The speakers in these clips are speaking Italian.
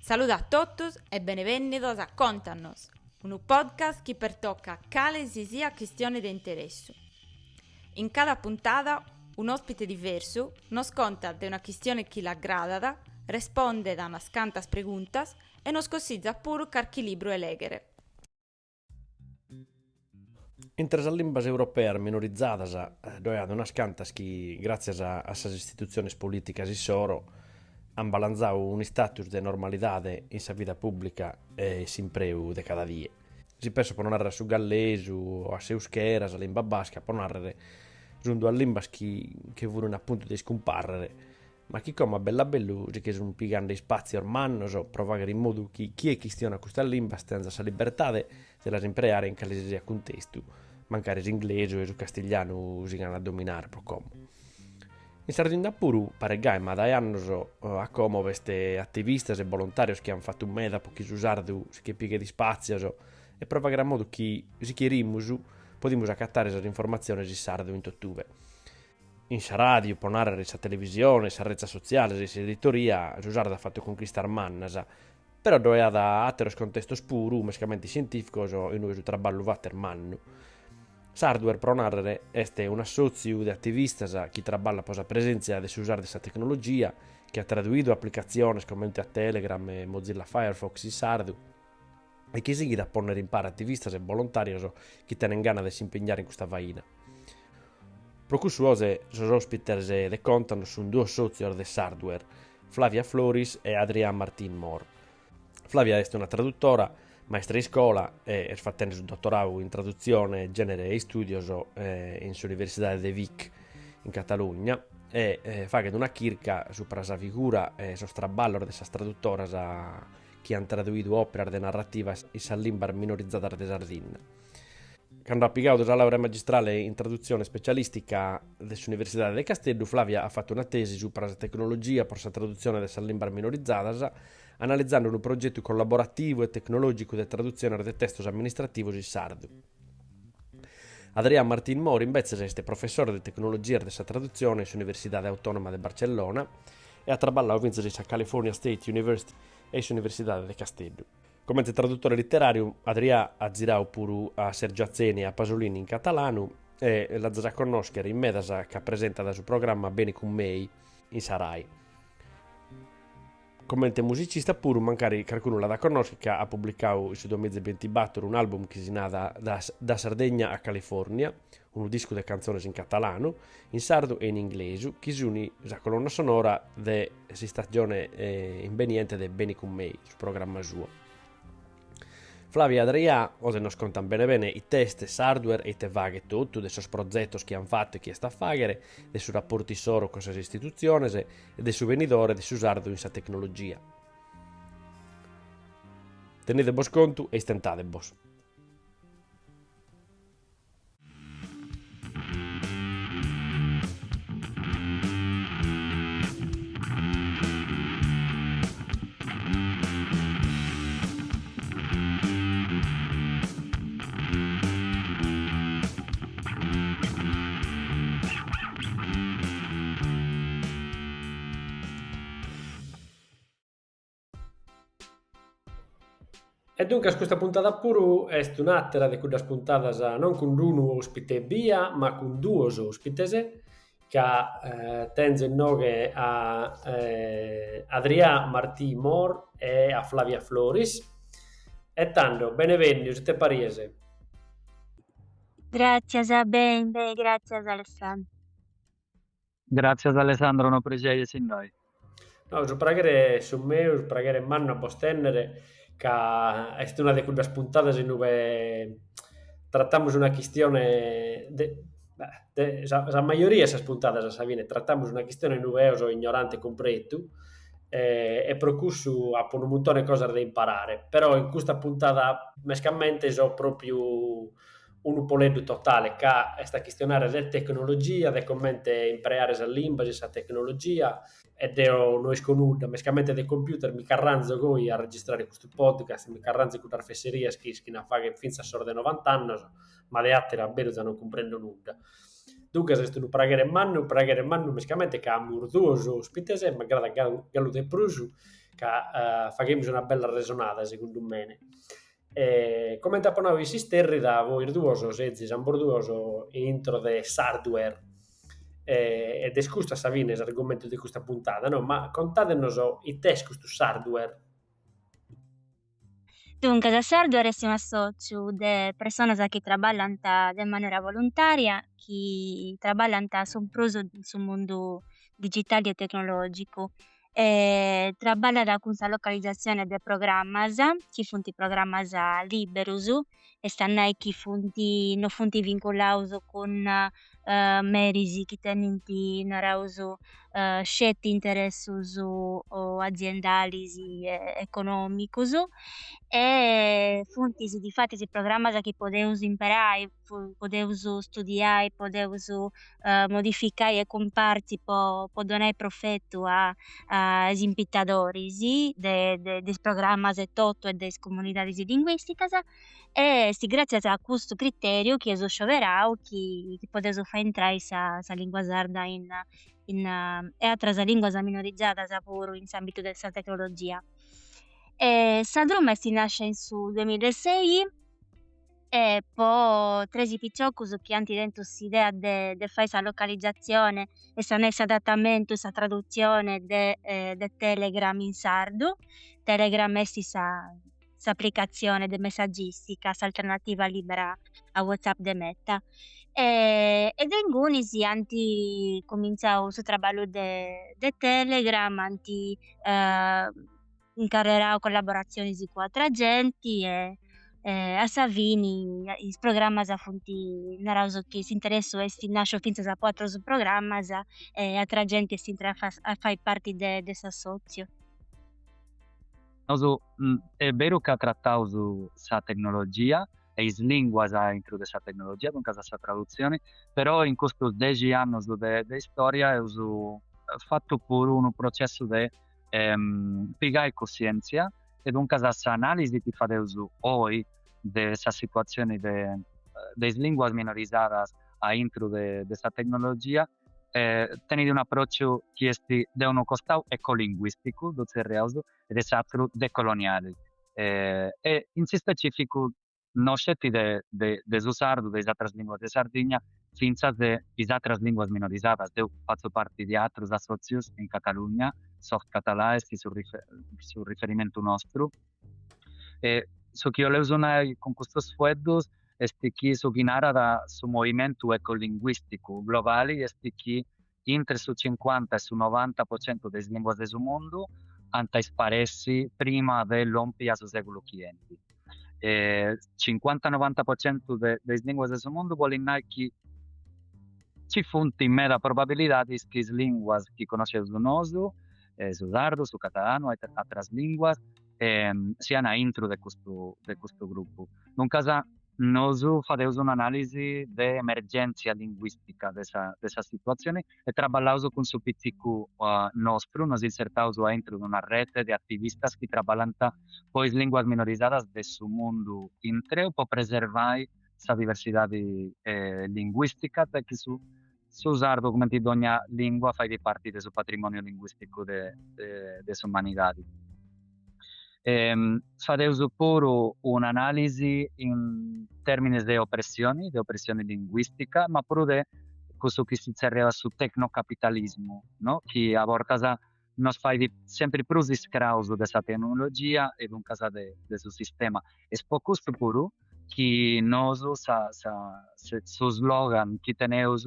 Saluda a todos e benevenidos a Contanos, un podcast che pertocca cales sia questione di interesse. In cada puntata un ospite diverso nos conta di una questione che l'aggrada, risponde da unas cantas preguntas e nos consiglia pure qualche libro e leggere. Entre as limbas europeas minorizadas, dove ad unas cantas che, grazie a essas istituzioni políticas e soro, han balanzado un status de normalidade in sa vida pública e s'impreu de cada dia. Si penso per narrare su gallesu o a euscheras, a limba basca, per narrare giunto a limbas che vogliono appunto di scomparrere, ma chi come bella bello che sono piegando spazi ormai, so provare in modo che chi è questiona questa limba stenza sa libertà de la impreare in qualsiasi contesto, mancare inglese o su castigliano si a dominare per come. In Sardegna pure pare ma da anni a come queste attiviste e volontari che hanno fatto un meda per chi su sardu che pieghe di spazio e proprio in modo che si chiarimus possiamo accattare le informazioni di sardu in tuttuve. In sa radio, per narrare sa televisione, sa rete sociale, sa editoria, su sardu ha fatto conquistare mannas, però dove da altri contesti spuru, mescamenti scientifici e noi su traballo vatter mannu. Hardware pro narrare este un assozio di attivistas che traballa posa presenza di usare questa tecnologia, che ha tradotto applicazioni come a Telegram e Mozilla Firefox in sardu, e che si da ponere in pari attivistas e volontari che tenen gana di si impegnare in questa vaina. Procussuose sono ospiters de contano su due soci di Hardware, Flavia Floris e Adrià Martin Moore. Flavia è una traduttora, maestra di scuola e fatto il dottorato in traduzione, genere e studios in Università de Vic in Catalogna e fa che una chirca su prasa figura e sostraballo di queste traduttoras che hanno tradotto opere di narrativa in sa limba minorizzata di Sardegna. Quando ha piegato la laurea magistrale in traduzione specialistica dell'Università de Castello, Flavia ha fatto una tesi su prasa tecnologia per la traduzione della limba minorizzata, analizzando un progetto collaborativo e tecnologico di traduzione dei testi amministrativi in sardo. Adrià Martin Moore invece è professore di tecnologia della traduzione all'Università Autonoma di Barcellona e ha lavorato alla California State University e all'Università di Castello. Come traduttore letterario, Adrià ha girato pure a Sergio Azzeni e a Pasolini in catalano e l'ha già conoscere in Medasa che presenta da suo programma Bene con Mei in Sarai. Come musicista pure mancare qualcuno la da conoscere che ha pubblicato in 2024 un album che si nada da Sardegna a California, un disco di canzoni in catalano, in sardo e in inglese, che si unisce la colonna sonora della stagione inveniente di Bene con Mei, sul programma suo. Flavia e Adrià, ose nos contano bene i test, hardware e te vaghe tutto, dei suoi progetti che hanno fatto e che sta a fare, dei suoi rapporti soro con le istituzioni e dei suoi venidori di usare in sa tecnologia. Tenete vos conto e stentate vos. E dunque questa puntata pure è un'altra di quelle puntate non con uno ospite via, ma con due ospitese che tengono in nome a Adrià Martì Mor e a Flavia Floris. E tanto, benvenuti, siete pariese. Grazie bene, grazie Alessandro. Grazie ad Alessandro, no piacere sin noi. No, su pregare su me, su pregare in mano a postennere che è una di quelle puntate dove trattiamo una questione la maggioria di queste puntate trattiamo una questione nuova ignorante completo e per cui ha un montone di cose da imparare, però in questa puntata mescamente so proprio un poleddo totale che questa questione della tecnologia, di come imparare la lingua, questa tecnologia ed è noi sconosciuta, mescamente dei computer mi carranzo voi a registrare questo podcast, mi carranzo con la fesseria che ne fa che fin a sorte 90 anni, ma le altre davvero non comprendo nulla. Dunque se tu pregare in mano, mescamente che ha murduoso ospite se, ma grada gallo de prusu, che facciamo una bella resonata, secondo me. Come tapponavi si sterri da voi virtuoso, sezzi, samborduoso intro de hardware ed è scusta Savine l'argomento di questa puntata, no? Ma contatenos i test questo hardware. Dunque, da sardo resti un associo de personas che trabalham de maneira voluntaria, que trabalham sul proso sul mundo digitale e tecnológico. Trabalha com sa localizzazione de programmas, chi funti programmas liberus, e stannai chi funti no funti vinculaus con merisi chi tenenti naraus scetti interessus o aziendalis economicus e funtis difatis programmas chi podeus imparare, podeus studiare, podeus modificare e comparti po donare profetto a impitadoris des programmas e toto e des comunidades linguisticas e si grazie a questo criterio chi eso scioverau chi podeus fa entrare sa lingua sarda in e atras linguas minorizzadas puru in s'ambitu de sa tecnologia. Sa Drum si nasce in su 2006 e po tresi picciocus chi anti dentro s'idea de fare sa localizzazione e sa adattamento e sa traduzione de Telegram in sardu. Telegram esti s'applicazione de messaggistica, s'alternativa libera a WhatsApp de Meta. Ed engunis anti cominciau su traballu de Telegram, anti incarrerau collaborazioni cu atra genti e a Savini is programmas funti naraus chi s'interessu esti nascio finzas a po atros programmas e atra gente s'intra a fai parte de s'assozio. Nosu è vero che trattaus sa tecnologia e is linguas intro de sa tecnologia, dunque sa traduzione, però in questi 10 anni de storia eus fatto pure un processo de pigai coscienza e dunque sa analisi ti fadeus oi de sa situazione de linguas minorizadas a intro de sa tecnologia tenidi un approccio che esti de uno costau ecolinguistico, docerreaus, ed esatru decoloniale. E in si specifico noscetti de su sardu, de is atras linguas de Sardigna, finzas de is atras linguas minorizadas. Eu faccio parte di atros associus in Catalogna, Soft Català esti su riferimento nostru. E su chi io le usonai con questos fueddos esti chi su ghinara da su movimento ecolinguistico globali esti chi intre su 50 e su 90% des linguas de su mondo anta isparessi prima dell'ompia su secolo chienti. 50-90% des linguas de su mondo volinai chi ci funti meda probabilidades che is linguas chi conosce su nosu, su sardo, su catalano e atras linguas siano a intro de questo gruppo. Dunque nosu fadeus un'analisi de emergenza linguistica de sa situazione e traballaus con su pizzicu nostru, nos insertaus a intro de una rete de attivistas chi traballant pois linguas minorizadas de su mundu intreu po preservare sa diversidade linguistica perché su sardo come di ogni lingua fai di parte del suo patrimonio linguistico de umanidadi. Fadeus pure un'analisi in termini di oppressione linguistica, ma pure de questo che si zerreva su tecnocapitalismo, no? Che a volte nos fai sempre più discrauso della tecnologia e dunque del suo sistema. E spocus pure che nosu su slogan che teneus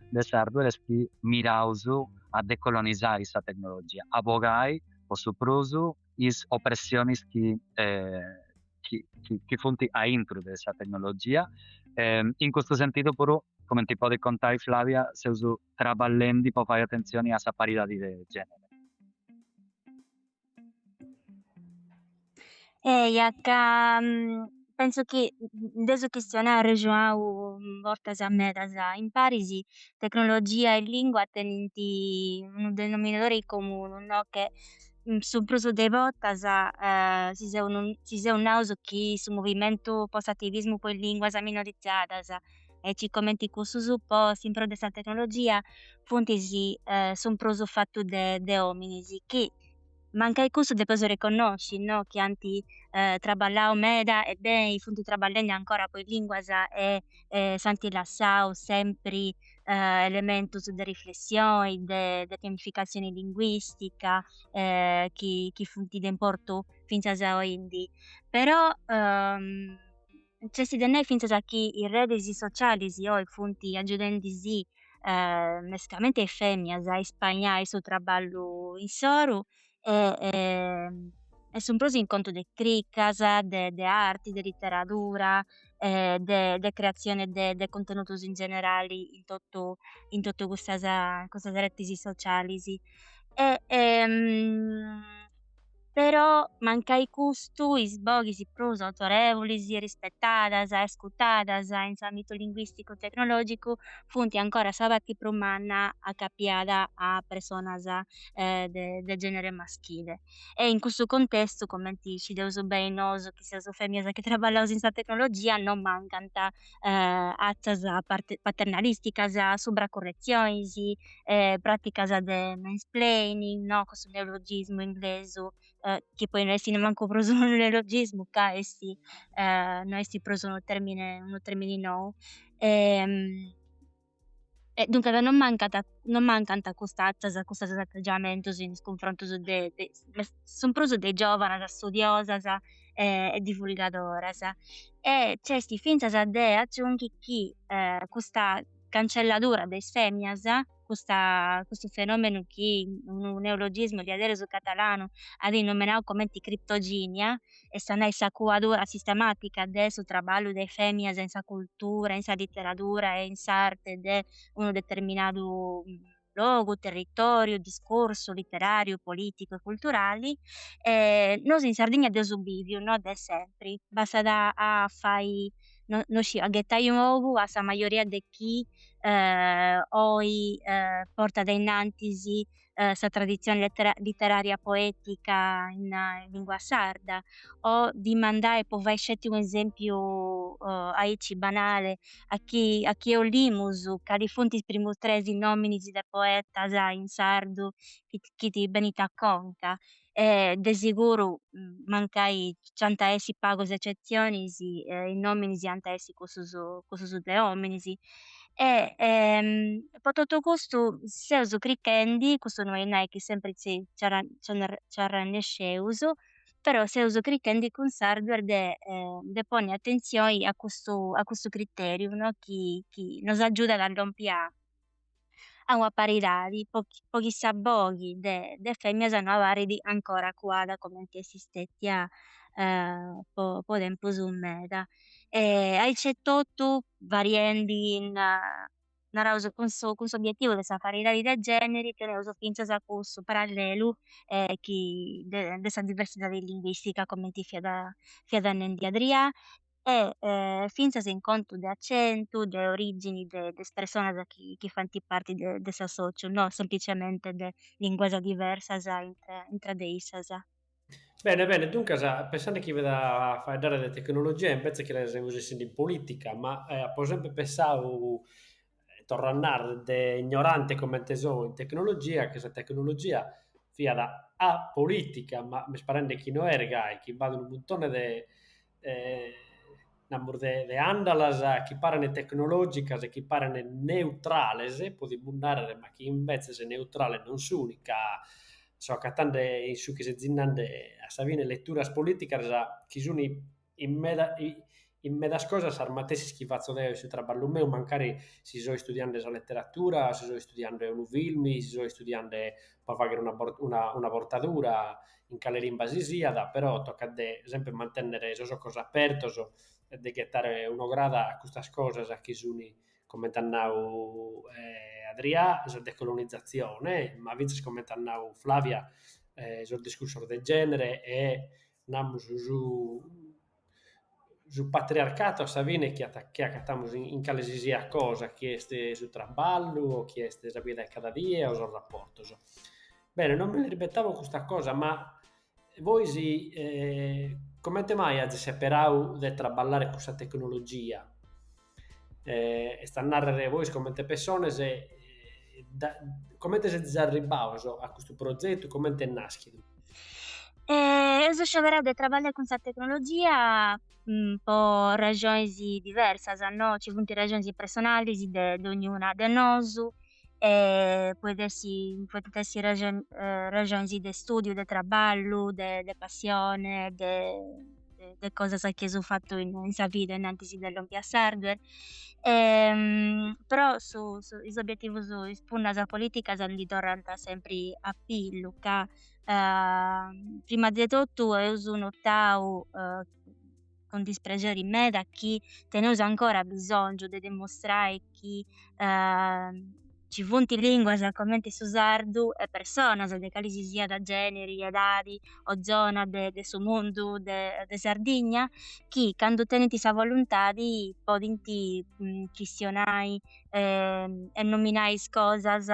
de hardware è che miraus a decolonizzare questa tecnologia, abogai o su prosu is oppressionis che funti a intro de esa tecnologia. In questo sentido, però, come ti può contare Flavia, se uso traballendi può fare attenzione a esa parità di genere. Jacca, penso che adesso questionare João vortas a medas in Parisi, tecnologia e lingua tenenti un denominatore comune, no? Che sul proso de votas si se un nauso che su movimento post-attivismo poi linguas minorizzadas e ci commenti questo su po' sempre de sa tecnologia fontesi son proso fatto de hominisi che manca il corso de peso riconosci, no? Che anti traballao meda e bene i funti traballende ancora poi linguasa e santi lassau sempre elementus de riflessione, de pianificazione linguistica, chi funti de importo finza sa indi. Però c'esti de noi finza sa chi i redisi socialisi o i funti aggiudendisi mescamente e femmias, ai spagnai su traballu in soru e sun prosi in conto de criccas, de arti, de literatura, de creazione de contenutus in generali in tottu custas retisi socialisi. E, però mancai custu is bogis prus autorevolis e rispettadas e scutadas in s'ambitu linguistico tecnologicu funti ancora sabati pro manna accappiada a personas de genere maschile. E in questo contesto, commenti ci deus bene noso chi seus femminas che traballaus in sa tecnologia, non mancanta atzas paternalisticas, subracorrezionis, praticas de mansplaining, no, questo neologismo inglesu, che poi non esti nemanco proso un neologismo, ca esti no esti proso uno termine nou. E dunque non mancanta custas atteggiamentos in confronto son proso de giovanas studiosas e divulgadoras. E c'esti finzas de aggiunghi chi custa cancelladura des femmias, questo fenomeno chi un neologismo di adere su catalano ad nomenau commenti criptoginia e sa nai sa cuadura sistematica de su traballu de femmias in sa cultura, in sa literatura e in s'arte de uno determinadu logu, territorio, discorso literario, politico e culturali, nosu in Sardigna deus biviu, no, de sempre. Basta a fai no sciu, a ghetai unu a sa maioria de chi oi porta dainantisi sa tradizione literaria poetica in lingua sarda, o di mandare po vai scetti un esempio aici banale a chi eo limus ca li fontis primus tres in nominis de poetas in sardu chi ti benita conca. De siguru mancai cianta essi pagos exceptionis in nominis ianta essi cussus de hominis. Po tottu custu seus crichendi, custu non est nai chi semplice c'arrennesceus, però seus crichendi cun s'hardware de ponni attenzioni a custu criteriu, no, chi nos aggiudat a lompi a una paridadi, pochi saboghi de femmias no abaridi ancora cuada commenti esistetiat po tempus meda. Ai c'è tottu variendi in naraus cun s'obiettivu de sa paridadi de generi teneus finzas a cussu parallelu chi de sa diversidade linguistica commenti fiat annendi Adrià e finzas in contu de accentu, de origini des personas chi fanti parti de s'associu, no semplicemente de linguas diversas intra de issas. Bene, bene, dunque, pensando che veda fare dare le tecnologie, invece che le usassi in politica, ma per esempio pensavo, tornare de ignorante come te so in tecnologia, che questa tecnologia fia da a politica, ma mi sparende chi no erga, chi va un montone eh, namur de andalas, chi parane tecnologicas e chi parane neutrales, può dimundare, ma chi invece se neutrale non s'unica, so catande in su che se zinnande a savine letturas politicas chi sono in medas cosas armatesi schifazzo de su traballo meu, mancari si so studiando la letteratura, si so studiando un film, si so studiando per fare una portatura in cale limba si sia, però tocca de sempre mantenere so cosa aperto, so de gettare uno grada a queste cose a chi sono come tannau Adrià sulla decolonizzazione, ma vince come tannau Flavia sul discorso del genere e namu su patriarcato a Savine che accattamos in calesisia cosa, chi este su traballo o chi este la vita cada dia o sul rapporto. So. Bene, non me ne ripettavo questa cosa, ma voi come te mai a separau de traballare questa tecnologia? E sta a narrare voi come te persone come te sei arrivato a questo progetto, come te nasci? Io sceverà de trabalhar com essa tecnologia por razões diversas, no? Ci sono ragioni personali di ognuna di noi, pode essere ragioni di studio, di lavoro, di passione, di cose che ho fatto in sa vita antes dell'Olimpia Hardware. Però gli obiettivi spunna sa politica sono di tornare sempre a pillu, ca prima di tutto io sono notau con dispregio in me da chi teneus ancora bisogno di dimostrare che ci funti lingue come su sardu e persone de quali si sia da generi, edadi o zona de su mondo de Sardegna che quando teneti sa volontà di podinti questionai e nominai cosas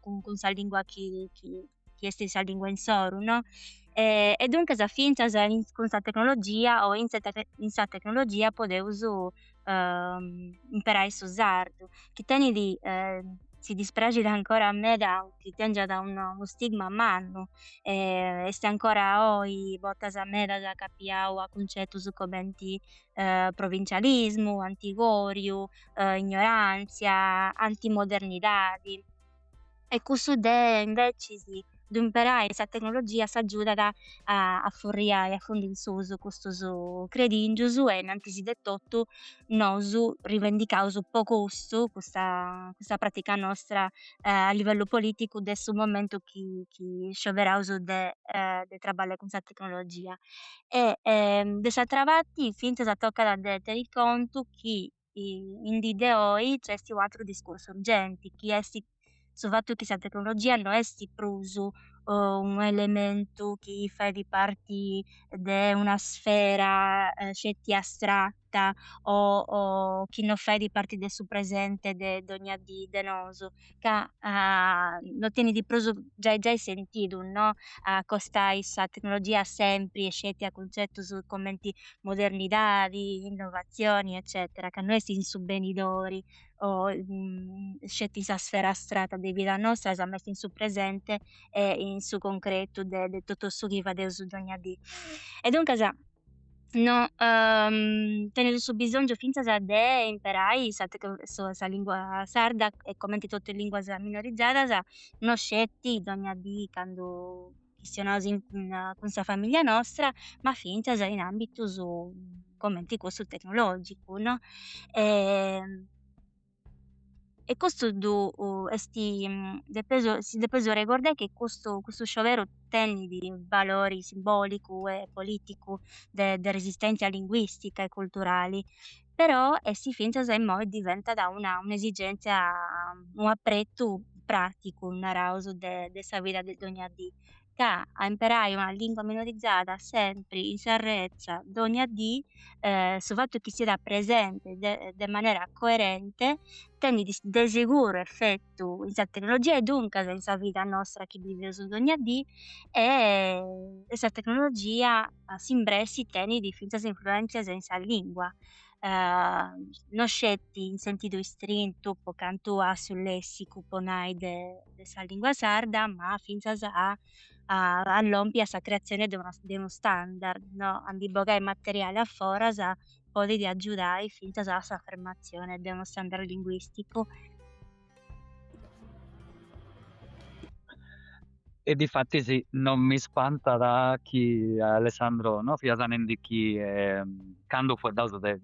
con sa lingua chi esti sa lingua in soru, no? E dunque sa finta con questa tecnologia o in sa tecnologia podeus imparare su sardu. Chi teni di si disprezza ancora a me chi tenga da uno stigma a mano e sta ancora oggi bottas a me da capiau a concetto su commenti provincialismo, antigoriu, ignoranza, antimodernidadi. E questo invece di imparare questa tecnologia si aiuta a forriare a fondo in suso questo credingius e innanzi di tutto noi rivendichiamo poco costo questa pratica nostra a livello politico del momento che scioverà de trabalhare con questa tecnologia e de trovati finché si tocca da tenere conto che in di oggi c'è un altro discorso urgente che è sul fatto che questa tecnologia non è pruso un elemento che fa di parte di una sfera scetti astratta o che non fa di parte del suo presente di ogni di noso che lo tieni di pruso già sentito, no? Questa tecnologia sempre e scetti a concetto su commenti modernidadi, innovazioni eccetera che noi siamo subvenidori o scetti sa sfera astratta di vita nostra si è messo in su presente e in su concreto de tutto su che va su ogni di. E dunque no, tenere su bisogno finza de imparare sa lingua sarda e come tutte le lingue minorizzate non scetti ogni di quando questionaus con sa famiglia nostra, ma finza in ambito su commenti questo tecnologico, no? E questo depeso ricordare che questo sciopero tiene di valori simbolico e politico de resistenza linguistica e culturali, però si finta se mo diventa da un'esigenza, un appretto pratico, un arauso de sa vita de ogni dì. Ca a imparare una lingua minorizzata sempre in sarrezza d'ogni dì, sul fatto che sia presente de maniera coerente tendi de sicuro effetto in sa tecnologia e dunque in sa vita nostra che vive su ogni dì e sa tecnologia s'imbresi teni di finzas influenzas in sa lingua. Non scetti in sentido istretto po cantu a sul lessico ponai de sa lingua sarda, ma finzas all'ompia sa creazione de uno standard, no? Andi bogai materiale a foras pode di aggiudare finzas a sa affermazione de uno standard linguistico. E difatti sì, non mi spanta da chi Alessandro no fiasanendi chi quando fu dato de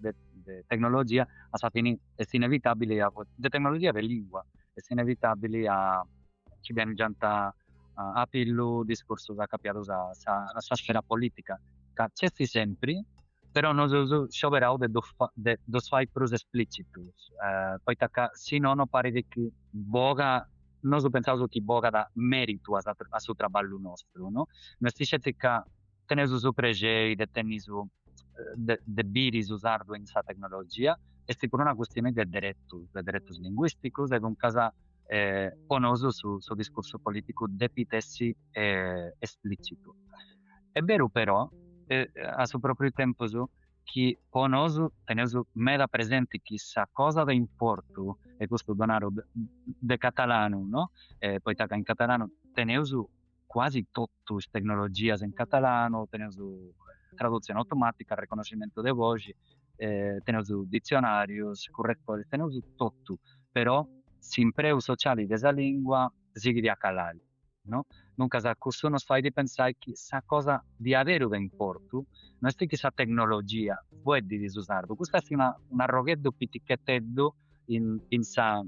tecnologia a sa fini è inevitabile de tecnologia de lingua è inevitabile a ci viene gianta a pillu discorso da capiato sa sfera politica ca c'è sempre però non so scioperau de dos fai pros esplicitus poi tacca si non pare di che boga non so pensato che boga da merito a su trabalho nostro no non si scetti ca tenesu su pregei de tenisu de biris usardo in sa tecnologia è sicuro una questione de direttos linguisticus ed un casa ponoso su discorso politico depitessi esplicito. È vero però a suo proprio tempo che ponoso tenesu meda presente chissà cosa da importo e questo donaro de catalano no poi tacca in catalano teneusu quasi tutte le tecnologie in catalano, teneus traduzione automatica, riconoscimento delle voci, teneus dizionarios, correttori, teneus tutto, però s'impreu sociali desa lingua sighi a calare, no? Nunca sa cussu nos fai di pensare che sa cosa di avere da importu, non è che sa tecnologia, vuoi di disusarlo. Questa è una rogheddo piticchetteddo in sa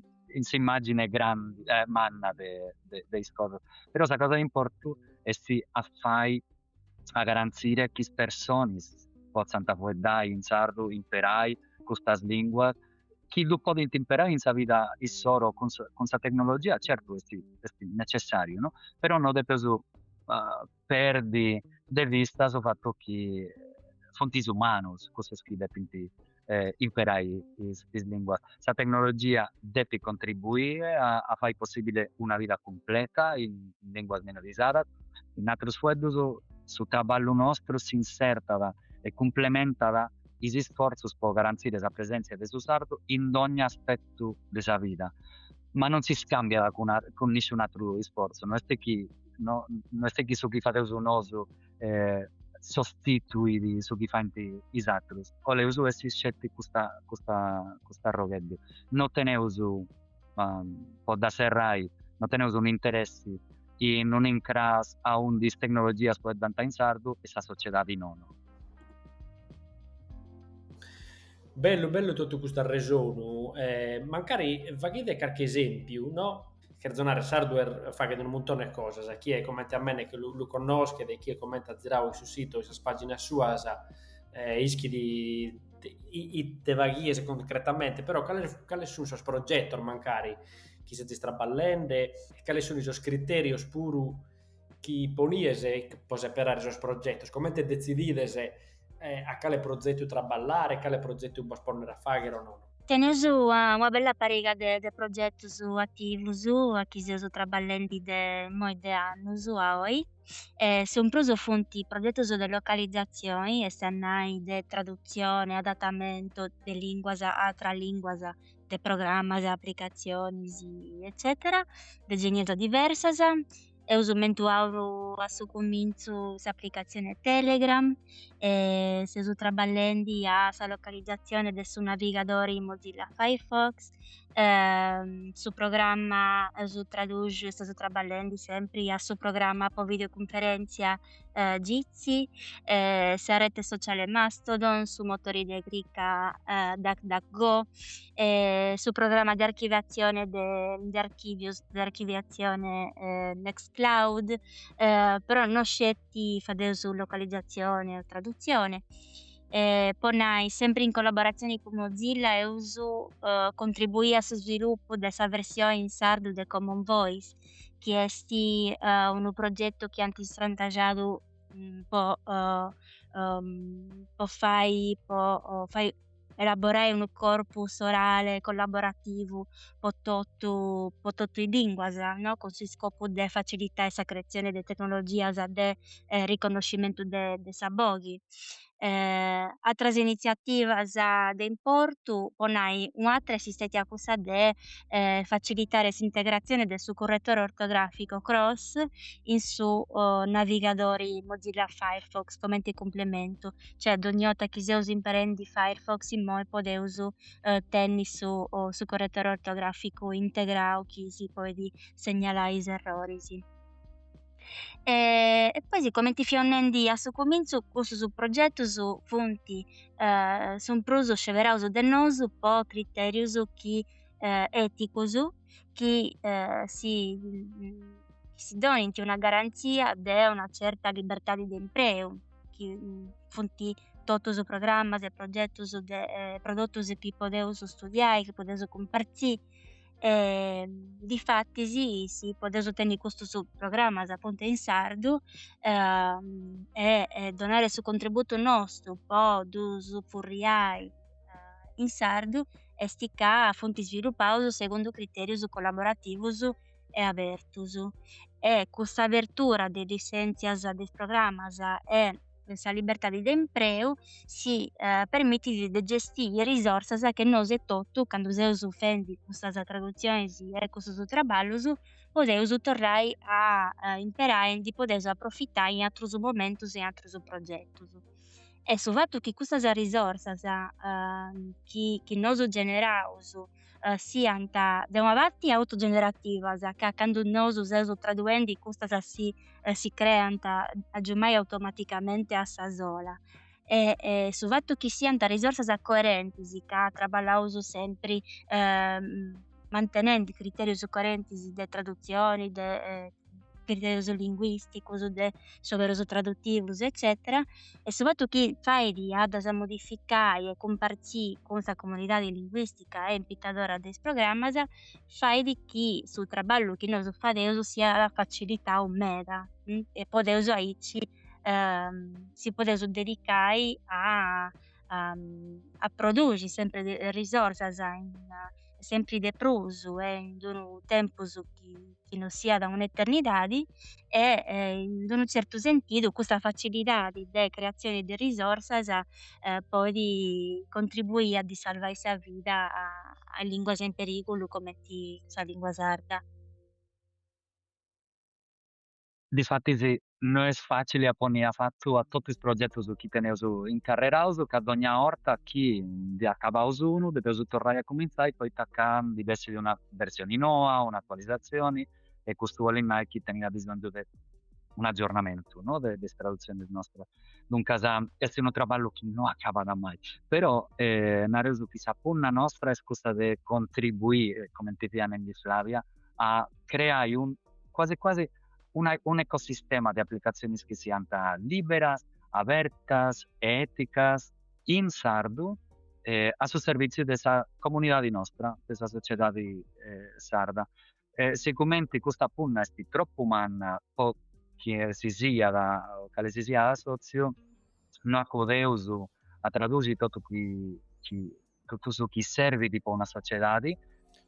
immagine grande, manna de cose. Però la cosa importante è si affai a garantire che le persone possano dare in sardo, imparare queste lingue, chi lo può imparare in sa vita è solo con sa tecnologia, certo è necessario, no? Però non deve perdi de vista il fatto che fonti umani, questo scrive quindi imparare le lingue. La tecnologia deve contribuire a fare possibile una vita completa in lingue minorizzate. In altri fueddos, su trabalho nostro si inserta e complementa gli sforzi per garantire la presenza del sardo in ogni aspetto della vita. Ma non si scambia con nessun altro sforzo, non è che su chi fate uso noso sostituiti su chi fa i altri. O le uso e si sceglie questa rogheddio. Non teneus po' da serrai, non teneus un interesse che non incras a un dis tecnologia può diventare in sardo e sa società di nono. Bello tutto questo resono, magari vaghi qualche esempio, no? Che ragionare hardware fa che un montone di cose, chi è commenta a me che lo conosca, e chi è commenta a Zerau sul sito, su pagina sua, ischi di te vaghi concretamente, però quali sono i progetti, magari, chi si strabballende, quali sono i criteri puru chi poniese che possa operare i progetti, come te decididese a quale progetto traballare, a quale progetto può sponnere a fare o no. Teneus una bella pariga de progettos attivus a chi seus traballende de annus a oi. Son pruso funti progettos de localizzazione e sannai de traduzione, adattamento de linguas a atra linguas de programmas, applicazzionis, eccetera, de geniesa diversas. Eus mentuauru a su cominzu s'applicazione Telegram, seus traballendi a sa localizzazione de su navigadore Mozilla Firefox, su programma su tradujo stato traballendi sempre a su programma po videoconferenzia Jitsi, sa rete sociale Mastodon, su motori di agrica DuckDuckGo, su programma di archiviazione di archiviazione Nextcloud, però non scetti fare su localizzazione o traduzione. Ponai sempre in collaborazione con Mozilla e uso contribuì al sviluppo della versione in sardo del Common Voice, che è un progetto che anche strantagiato po' fai elaborare un corpus orale collaborativo po' tutto in linguas, no? Con il scopo di facilitare la creazione di tecnologie di riconoscimento dei saboghi. Altre iniziative di importo, ponai un'altra sistema di facilitare l'integrazione del suo correttore ortografico Cross in su navigatori Mozilla Firefox come complemento, cioè ogni volta che si usa imprendi Firefox in modo podeus tenni su correttore ortografico integrao che si poi di segnalare gli errori. Sì. E poi sì, come ti fionnendi a su comincio questo su progetto su fonti son pruso sceverauso del noso po criterius chi eticus chi si doni una garanzia de una certa libertà di impreu chi fonti totus programmas e progettus de prodottus chi podeus studiare, che podeus compartì. Difatti si podeus tenere questo su programmas appunto in sardu e donare su contributo nostro po' dus furriai in sardu e sticca a fonti sviluppaus secondo criterius collaborativus e abertus. E questa apertura de licenzias des programmas e essa liberdade de empreu si permittit de gestire risorsas che nosu totu, candu seus fendi custas traduzzionis e cussus traballos, podeus torrai a imperai e ndi podeus approfittai in aterus momentus e in aterus progettus. E su fattu chi custas risorsas chi nosu generaus siant de una parti autogenerativas, ca candu nosu seus traduendi custas si creant agiumai automaticamente a sa sola. Su fattu chi siant risorsas coerentis, ca traballaus sempri mantenendi criterius coerentis de traduzioni, de criterius linguisticus, de soberus traduttivus eccetera, e su fattu chi faidi addas a modificai e cumpartì cun sa comunidade linguistica e impitadora des programmas, faidi chi su traballu chi nosu fadeus sia facilitau meda, e podeus aici si podeus dedicai a produrri sempre de risorsas sempre de prus e in unu tempus chi non sia da un'eternidade e in unu certu sentidu custa facilidade de creazione de risorsas podi contribuì a di salvai sa vida a linguas in periculu cometti sa lingua sarda. Difatti sì, no es facile a ponni a fattu a totu is progettus chi teneus incarreraus, ca dogna orta chi di acabaus unu, depeus torrai a cuminzai, poi tacca di bessere una versione noa, un'attualizzazione, e custu vuol innai chi tenia bisogno de un aggiornamento, no? De traduzioni nostra. Dunque, è un traballo che non acaba da mai. Però, nareus chi sa punna nostra es custa de contribuire, come ti di Flavia, a creare quasi quasi un ecosistema de applicaciones que sian liberas, abertas, éticas, in sardu, a su servizio de esa comunidade nostra, de esa sociedade sarda. Sicuramente questa punna è troppo umana, po che si sia che si sia socio, non accodeus a tradurre tutto su chi serve tipo una sociedade.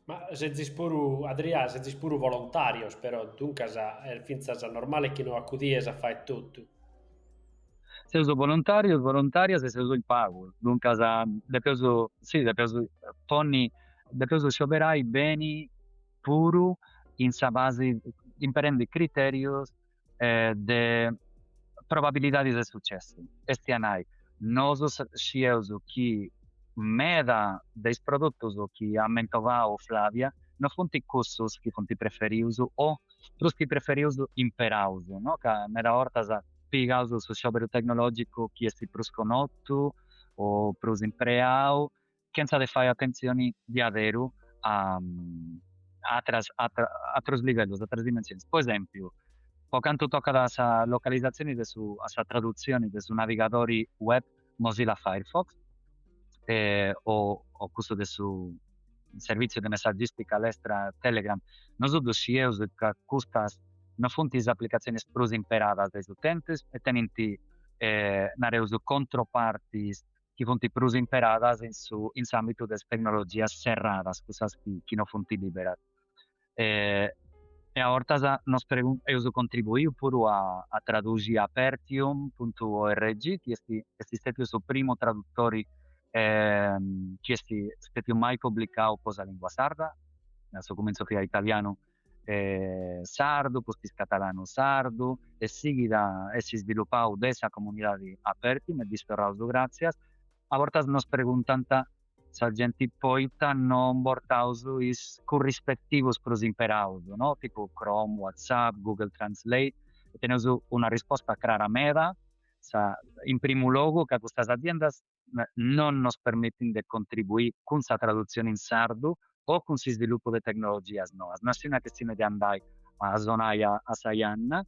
Ma se zispuru, Adrià, se zispuru volontarios, però, dunque, finza normale che non accudies a fare tutto. Se uso voluntarios e se uso il pago. Dunque, depeus ponni, depeus scioberai beni puru in sa base, imperendo criterios de probabilidades de sucesso. Estianai, nosos sceus chi meda des produttus chi ammentovau Flavia, no funti cussus chi funti preferius o plus chi preferius imperaus, no? Ca meda hortas pigaus su sciobero tecnologico chi esti prus conottu o prus impreau, senza de fai attenzioni di aderu a atros livellos, atras dimensioni. Per esempio, po canto tocca da sa localizzazione a sa traduzione de su navigatori web Mozilla Firefox, o questo de su servizio de messaggistica all'estra Telegram, nosotros sieus ca custas no fontis applicaciones prus imperadas des utentes e tenenti nareus contropartis chi fonti prus imperadas in s'ambitu des tecnologias serradas, cusas chi no fonti liberas. E a hortas eus contribuiu puru a traduci apertium.org, chi esti stetiu su primo traduttori chi esti stetiu mai publicau posa lingua sarda, su cominzo fia italiano sardu, postis catalano sardu, e sigida essi sviluppau de sa comunidade Apertium e disperraus du gratias. A hortas nos preguntant sa genti poita non portaus is corrispettivus prus imperaus, no? Tipo Chrome, WhatsApp, Google Translate, e teneus una risposta clara meda, in primo luogo ca custas aziendas non nos permitten de contribuir cun sa traduzione in sardu o cun si sviluppo de tecnologias noas. Non è una questione di andare a zonaia a saianna,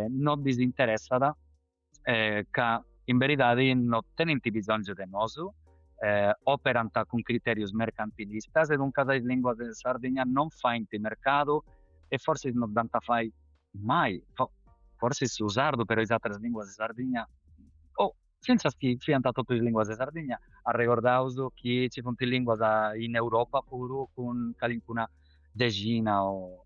non disinteressata, ca in veridade non tenenti bisogno de nosu, operant con criterios mercantilistas e dunque la lingua de Sardegna non fa in mercato e forse non danta fai mai, forse su sardo, però le altre lingue de Sardegna senza fiant tutte le lingue de Sardegna, a recordaus che ci sono lingue in Europa pure con una decina o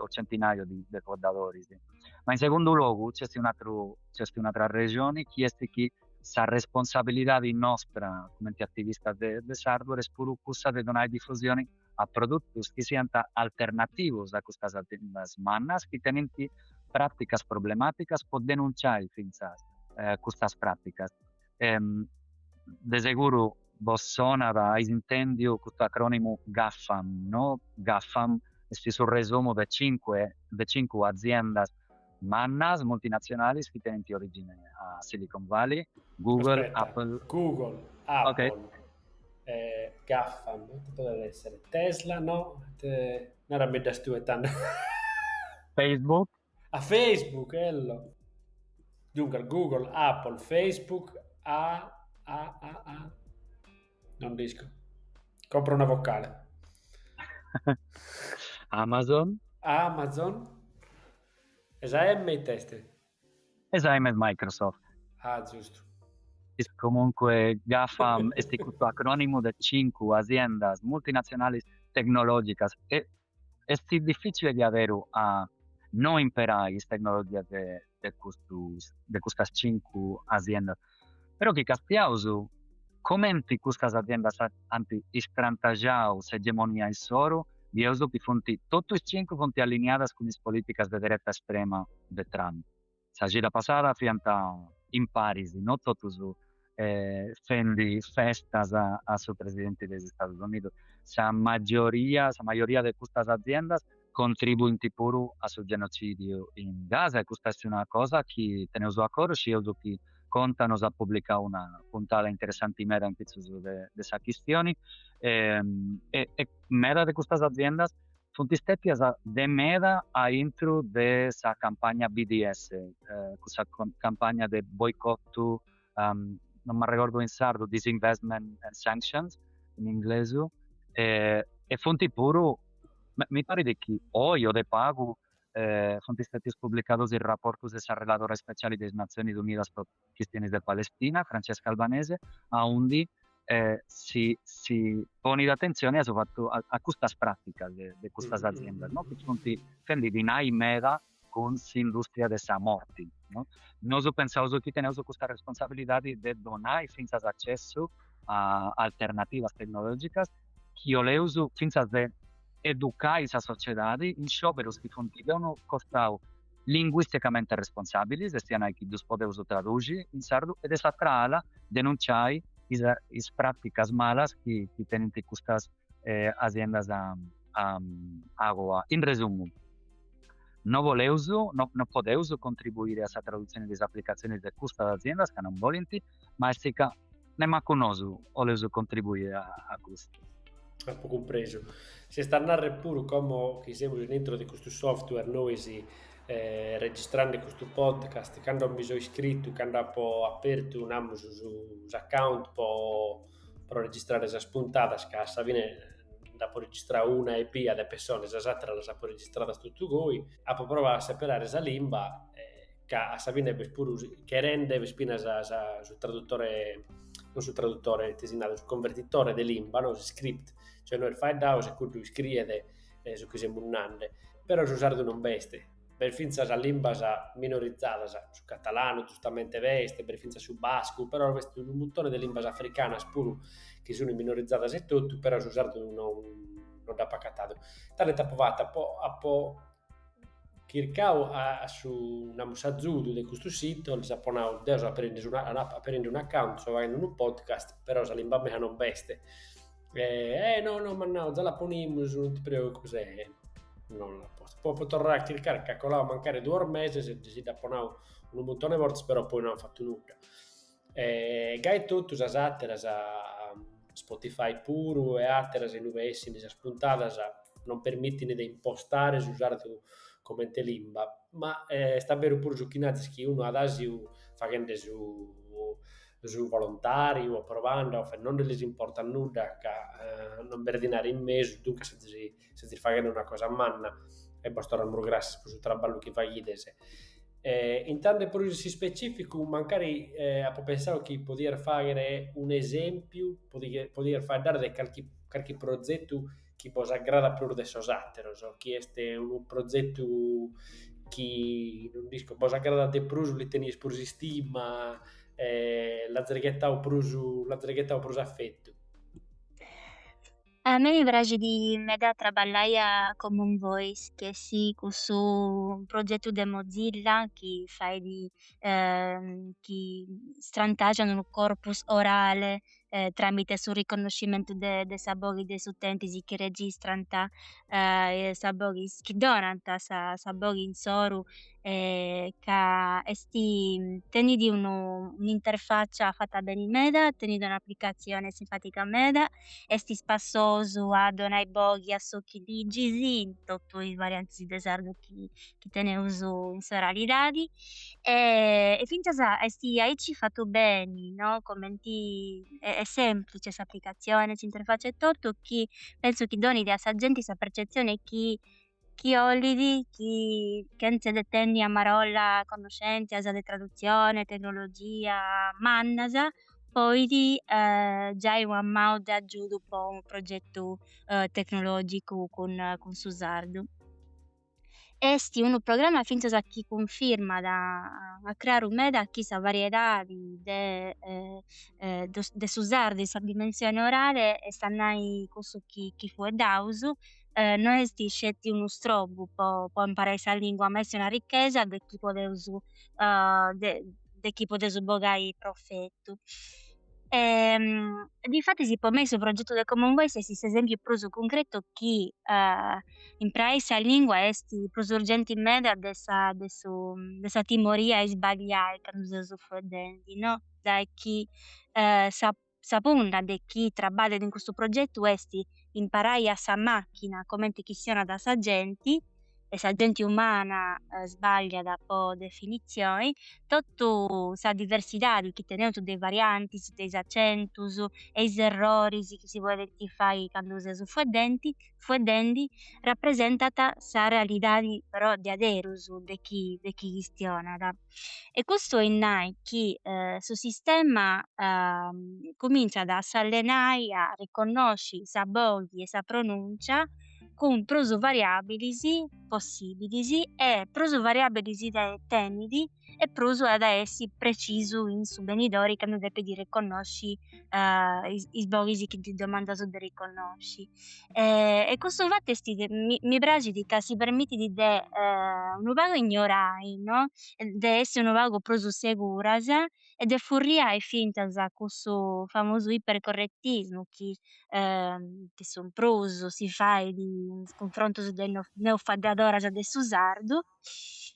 centinaio di ricordatori. Sì. Ma in secondo luogo c'è un'altra ragione, che è che sa responsabilità nostra come attivista de hardware è pure questa di donare diffusione a prodotti che siano alternativos a queste aziende mannas che tenenti prácticas problemáticas por denunciar queste pratiche. De seguro vos sonava intendio questo acronimo GAFAM, no? GAFAM è un resumo de cinque aziende mannas multinazionali che tenenti origine a Silicon Valley, Google, Aspetta, Apple. Google, Ok, Apple, GAFAM, potrebbe essere Tesla, no? Non era mica tu tanto. Facebook, A Facebook, quello. Dunque, Google, Apple, Facebook, non riesco. Compro una vocale. Amazon, Amazon, esa M i teste. e Microsoft. Ah, giusto. Comunque GAFAM è questo acronimo di cinque aziende multinazionali tecnologiche e è difficile di avere a non imparare le tecnologie di queste cinque aziende. Però che castiamo, come queste aziende hanno istrantagiato l'egemonia in soro, di uso che tutte e cinque sono allineate con le politiche di diretta estrema di Trump. La gira passata fianta in Parisi, non tutto su fendi festas a su presidente degli Stati Uniti. La maggioria di queste aziende contribuiscono pure al suo genocidio in Gaza e questa è una cosa che teniamo a cuore, che contano a pubblicare una puntata interessante in media anche su questa questione e media di queste aziende sono stati de media a intro della campagna BDS, questa campagna di boicotto, non mi ricordo in sardo, disinvestment and sanctions in inglese, e fonti pure, mi pare di che oggi o de pago sono stati pubblicati il rapporto della relatore speciale delle Nazioni Unite per questioni di Palestina, Francesca Albanese, a undi si pone attenzione a queste pratiche di queste aziende, no? Che sono di meda con l'industria della morte. No? Noi pensiamo che teniamo questa responsabilità di donare senza accesso a alternative tecnologiche che io uso senza educare la società in scioperi che devono costare linguisticamente responsabili, se stiano che possiamo tradurre in sardo, ed esaltra ala denunciare le pratiche malas che tengono queste aziende a agua. In resumo, non potemos contribuire alla traduzione delle applicazioni di queste aziende che non vogliono, ma è che nemmeno noi vogliamo contribuire a questo. Ho compreso. Si sta narrando pure come che siamo dentro di questo software, noi registrando questo podcast, quando mi sono iscritto, quando ho aperto un Amazon account per registrare le spuntate, che alla fine dopo registrare una EP alle persone, esattamente la può registrare tutto voi, a provare a separare la lingua, che a Sabine che rende spina sul traduttore, non sul traduttore tesinato, sul convertitore di lingua, no? Su script, cioè noi fai da se tu scrive su cui siamo un'ande, però si usare non veste, per finza la lingua minorizzata, su catalano giustamente veste, per finza su basco, però veste un montone di lingue africane pure che sono minorizzate e tutto, però si usare non da pacatato. Tale tappata a po' Kirkau su una musazzudo di questo sito, il Giapponese devo aprire un account, sto facendo un podcast, però la lingua mia non veste. No, ma no, già la ponimus, non ti preoccupare, cos'è? Non la posso. Poi tornare a cliccare, calcolavo mancare 2 mesi, se si da ponavo un montone di volte, però poi non ho fatto nulla. Gai tutto, usate Spotify puro e altre se non avessi spuntate, non permettono di impostare, usare come te limba, ma sta bene pure su chinazzi che uno adesso fa che su volontario o provando, non gli importa nulla che non berdinare in mezzo, dunque se ti fa una cosa a manna e basta un grasso su traballo che fa idese. Intanto per usi specifico magari pensavo che poter fare un esempio, poter fare dare qualche progetto che possa aggrada più di sosatero, che è un progetto chi non dico cosa grada de prusu li tenis prus istima, la zerghetta o prus affetto. A me mi piace di meda traballare Common Voice, che sì, questo progetto di Mozilla che fa di che strantagiano un corpus orale tramite sul riconoscimento de sabori des utenti che registrano sabori che donano sabori in soru ca esti teni di un'interfaccia fatta bene in meda, teni di un'applicazione simpatica a meda esti spassosu a donai boghi a socchi digisi in tottu i varianti de sardu chi teneusu in s'oralidadi, e finzas esti aici fattu beni, no, commenti è semplice s'applicazione, s'interfaccia e tottu, chi penso chi doni de a sa genti sa percezione chi ollidi, chi chenzet de tenni a marolla conoscenzias de traduzione, tecnologia, mannasa, poi giai u ammau de aggiudu po un progettu tecnologicu cun su sardu. Esti unu programma finzas a chi cunfirmat a creare meda chi sa variedadi de su sardu in sa dimensione orale e s'annai cussu chi fueddausu no esti sceti unu strobu po imparai sa lingua, ma esti una ricchesa de chi podeusu de chi podeusu bogai profettu. Difatti po me su progettu de Common Voice esti s'esempiu prusu concretu chi imprarai sa lingua esti prus urgenti meda de sa timoria a isbagliare candu seus faeddenti, no, dai chi sa punna de chi traballat in custu progettu esti imparai a sa macchina comente chi sionat a sa genti e sa genti umana sbagliat po definizioni, tottu sa diversidadi chi teneutu de variantis, de is accentus e is erroris chi si podet fai candu seus faeddendi, rappresentat sa realidadi però de aderus de chi chistionat. E custu è innai chi su sistema cominciat a s'allenai a riconnosci sa boghi e sa pronuncia cun prus variabilis possibilis e prus variabilis temidi e prus at essi precisu in su benidori candu depet riconnosci is boghis chi ti domandas de riconnosci. E custu fattu mi pragit ca si permittit de unu pagu ignorai, no, de essi unu pagu prus seguras e de furriai finzas cussu famosu ipercorrettismu chi sun prus si fai in confrontus de neofaddadoras de su sardu,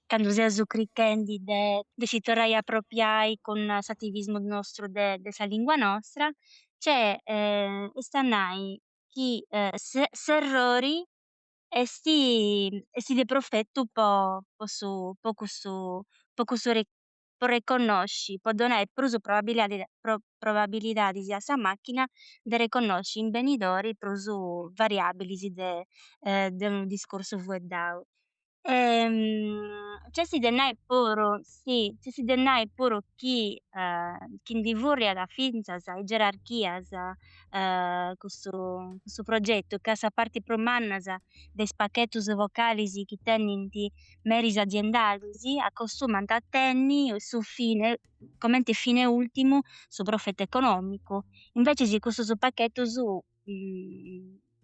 candu seus crichendi de si torrai appropriai cun s'attivismu nostru de sa lingua nostra, c'è est a nai chi s'errori esti de profettu po reconnosci, po donai prus probabilidadis a sa macchina de reconnosci in benidori prus variabilis de unu discorsu fueddau. C'esti de nai puru chi ndi furriat finzas a gerarchias custu progettu ca sa parti prus mannas de is pacchettus vocalis chi tennint meris aziendalis accostumant a tenni su fine comente fine ultimu su profitto economicu. Invece custus pacchettus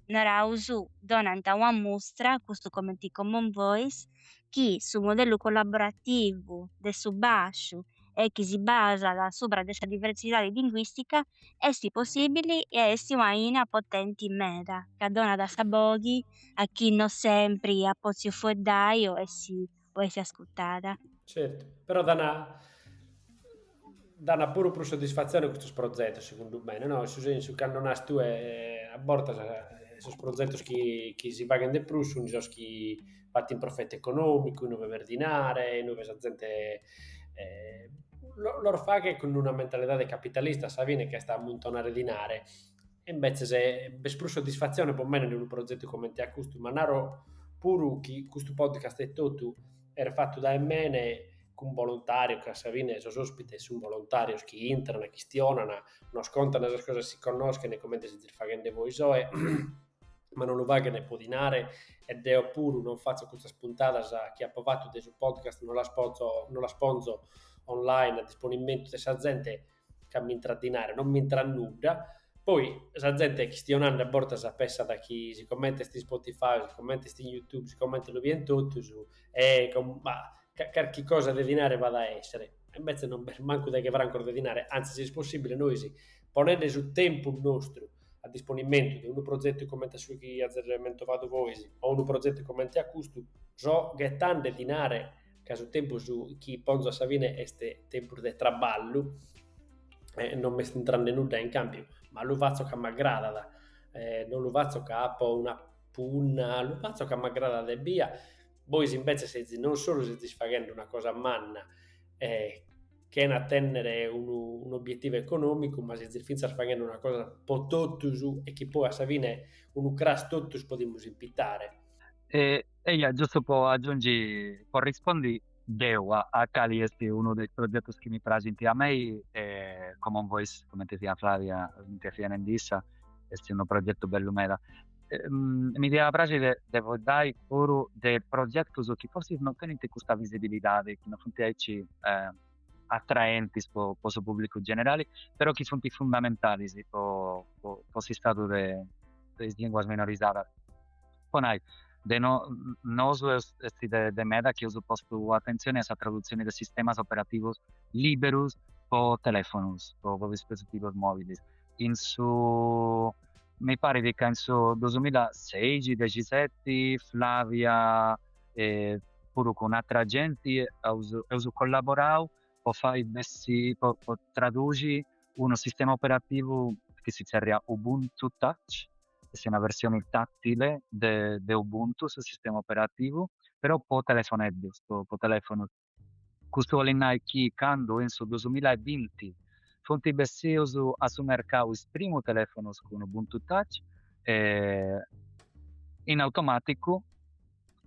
naraus donant una mustra, custu commenti Common Voice, chi su modellu collaborativu de su basciu e chi si basat subra de sa diversidade linguistica esti possibili e esti una linea potenti meda, ca donat sa boghi a chi non sempre apporzio fueddai o essi ascoltada. Certo, però dà pure più soddisfazione questo progetto, secondo me, no? Nel senso che non hai tu a bordo questi progetti che si pagano di più, sono quelli che fanno in profitto economico, non per dinare, non per la gente... loro fa che con una mentalità capitalista, Savine che sta a montonare dinare, e invece se per più soddisfazione per me in un progetto come te a questo, ma naro pure che questo podcast è tutto era fatto da MN con volontario, che Savine sono ospiti sono volontari che entrano, che stionano, non scontano le cose si conoscono come si fa voi so ma non lo va che ne può dinare, ed è oppure non faccio questa spuntata sa chi ha provato del suo podcast, non la sponso online a disponimento della gente che mi intrattinare, non mi entra nulla. Poi la gente che stionando a bordo sa pensa da chi si commenta sti Spotify, si commenta sti YouTube, si commentano via tutto su ma che cosa da dinare va da essere. Invece non manco da che avrà ancora da dinare, anzi se è possibile noi si ponendo sul tempo nostro a disponimento di un progetto come su chi azzerramento vado voi o un progetto come a custo so che tante dinare che su tempo su chi ponzo a Savine este tempo di traballo non mi sta entrando nulla in cambio, ma lo faccio che mi aggrada non lo faccio che ha una punna, lo faccio che mi aggrada da via. Voi invece se non solo si sta facendo una cosa manna che è attendere un obiettivo economico, ma se si sta facendo una cosa un po' tutto su e che poi a Savine un crash tutto possiamo impittare. E io giusto può rispondi Deua a Cali è uno dei progetti che mi presenti a me Common Voice, come ti chiama Flavia, mi ti chiama Indissa, è un progetto bello mera. Mi dia Brasile devo dare pure del progetto che forse non tenete questa visibilità, che non funzionano attraenti per il pubblico generale, però che sono fondamentali per il stato delle lingue minorizzate. Poi de noso de meda que uso posto atención a esa traducción de sistemas operativos liberos por teléfonos, por dispositivos móviles. Mi pare che in su 2016-17 Flavia pure con altra gente uso collaborau per fare per tradurre un sistema operativo che si chiama Ubuntu Touch, è una versione tattile di Ubuntu sul sistema operativo, però per telefono, per telefono. Questo vuol dire che quando nel 2020 fonti besseos a su mercato il primo telefono con Ubuntu Touch, in automatico,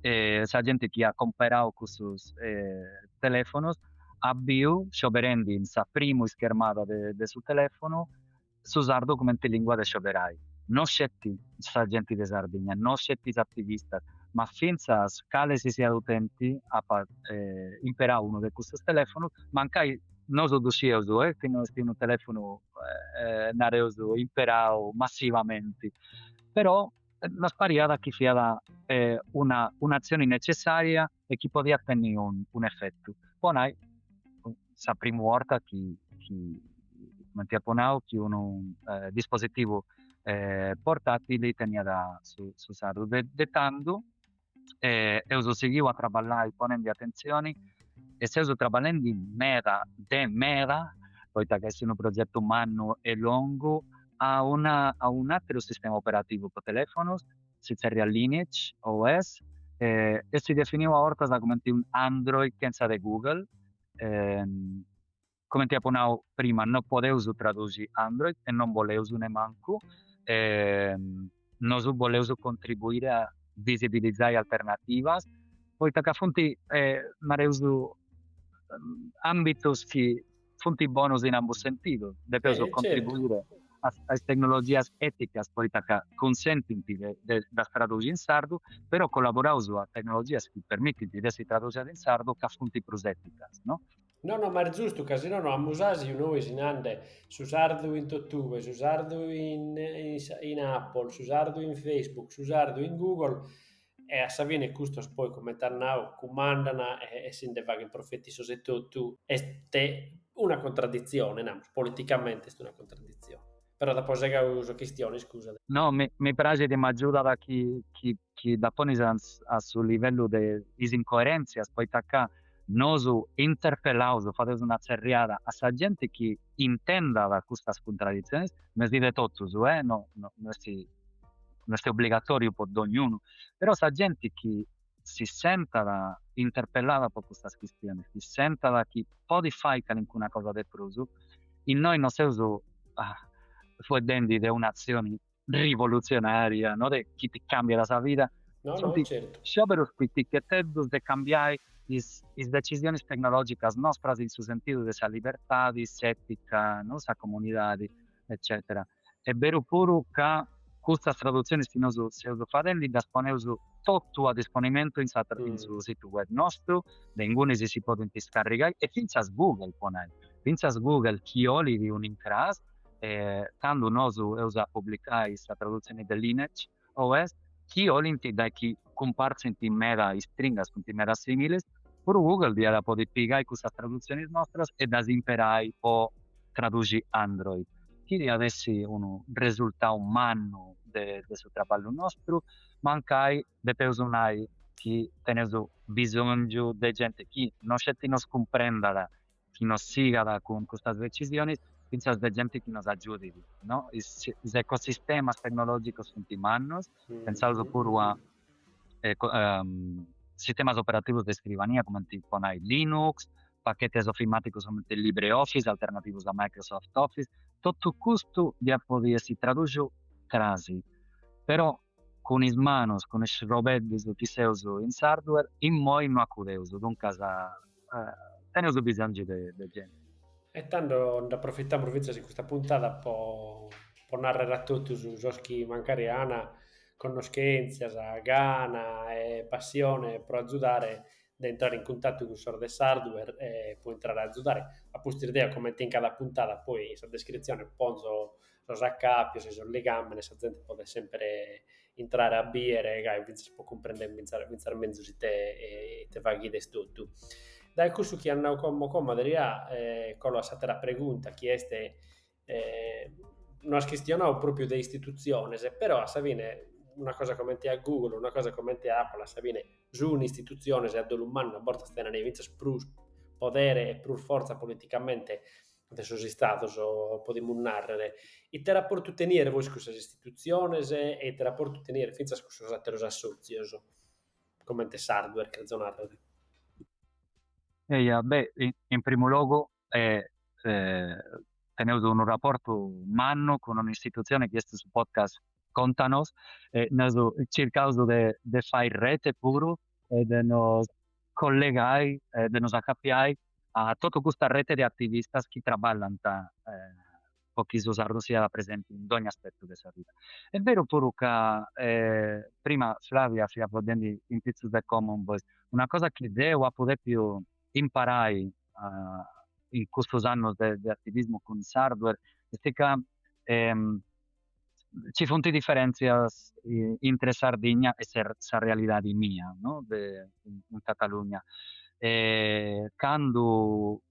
la gente che ha comprato questi telefoni abbiamo sceberendo la prima schermata del suo telefono su usare documenti in lingua di sceberai. Non scetti la gente di Sardegna, non scetti gli attivisti, ma finza scale si sia utenti a imparare uno di questi telefoni, mancai non so che fino a un telefono nareoso imparato massivamente, però la spariata che sia un'azione necessaria e che poteva tenere un effetto. Poi la prima volta che ti apponavo che un dispositivo portatile tenia da su usare dettando e uso seguivo a traballare ponendo attenzione e se uso traballando in mera poi che è un progetto umano e lungo a un altro sistema operativo per telefono si chiama Lineage OS e si definiva orta come un Android che è di Google come ti appunavo prima non potevo tradurre Android e non volevo ne manco non volevo contribuire a visibilizzare alternative poi che fonti mareuso ambitos che fonti bonus in ambos sentido devo contribuire a tecnologie etiche poi che consentono di tradurre in sardo però collaborare a tecnologie che permettono di essere tradotte in sardo che fonti prosetiche no? No, ma è giusto, che se no a musasi noi si nande su sardo in YouTube, su sardo in Apple, su sardo in Facebook, su sardo in Google e a Savine custos poi come tarnau comandano e si deve che profetti sosetto tu è una contraddizione, no? Politicamente è una contraddizione. Però dopo se uso questioni, scusa. No, mi piace di maggiore da chi da pone a sul livello di incoerenze, poi tacca nosu interpellato, fate una serriata a sa gente che intenda da questa contraddizione, mi dite tutto, no, non è obbligatorio per ognuno, però sa gente che si senta interpellata per questa questione, si senta da chi può fare qualcuna cosa di pruso, in noi non si usa fuori di un'azione rivoluzionaria, no? Chi ti cambia la sua vita, no, certo. Sciopero che te di cambiare le decisioni tecnologiche nostre in suo sentito della libertà, di etica, no? Sa comunità, eccetera. È vero pure che questa traduzione se fare da spone tutto a disponimento in su sito web nostro, dengune si può scaricare e finza Google ponai. Finza Google chi oli di un incras, quando noi usa pubblicare questa traduzione del Linux OS, chi oli da chi comparse in mera stringas con mera simili, pure Google dia la può piegare questa traduzione nostra e da imperai o traduci Android. Chi avessi un risultato umano del suo lavoro nostro, mancai di personaggi che hanno bisogno di gente che non ci comprenda, che non siga con queste decisioni, penso di gente che nos aiuti, no? Gli ecosistemi tecnologici sono in mano, pensando pure a sistemi operativi di scrivania come tipo Linux, paquetes ofimáticos como el LibreOffice, alternativos a Microsoft Office, tutto questo di poter si tradurre crasi, però con le mani, con le robetti che si usano in hardware, in moi non accudeuso, dunque teniamo bisogno di gente. E tanto ne approfittiamo di questa puntata per narrare a tutti su che magari hanno conoscenze, gana e passione per aiutare da entrare in contatto con sorte hardware e può entrare a aiutare. A posteriori, come in cada puntata, poi in descrizione pongo lo accappi, se sono legami, la gente può sempre entrare a bere, e si può comprendere mezzo di te e te va a chiedere tutto. Dai questo che hanno come diria, con la stata pregunta, chieste una questione proprio di istituzioni, però se viene una cosa come a Google, una cosa come a Apple, se viene su un'istituzione, se dell'umano, a bordo stena ne vince più potere e più forza politicamente adesso si stato, possiamo narrare. E te rapporto tenere voi con queste istituzioni e te rapporto tenere finza con questi altri associ, come te hardware, che zonare. Beh, in primo luogo tenuto un rapporto umano con un'istituzione che è su podcast Contanos, noi cerchiamo di fare rete puro e di nos collegare, di nos accappiare a tutta questa rete di attivisti che lavorano pochi usarlo sia presenti in ogni aspetto della vita. È vero pure che prima Flavia si applaudendo in pezzo del Common Voice, una cosa che devo poter più imparare in questi anni di attivismo con hardware è che ci sono differenze tra Sardegna e la realtà mia, no? In Catalogna. Quando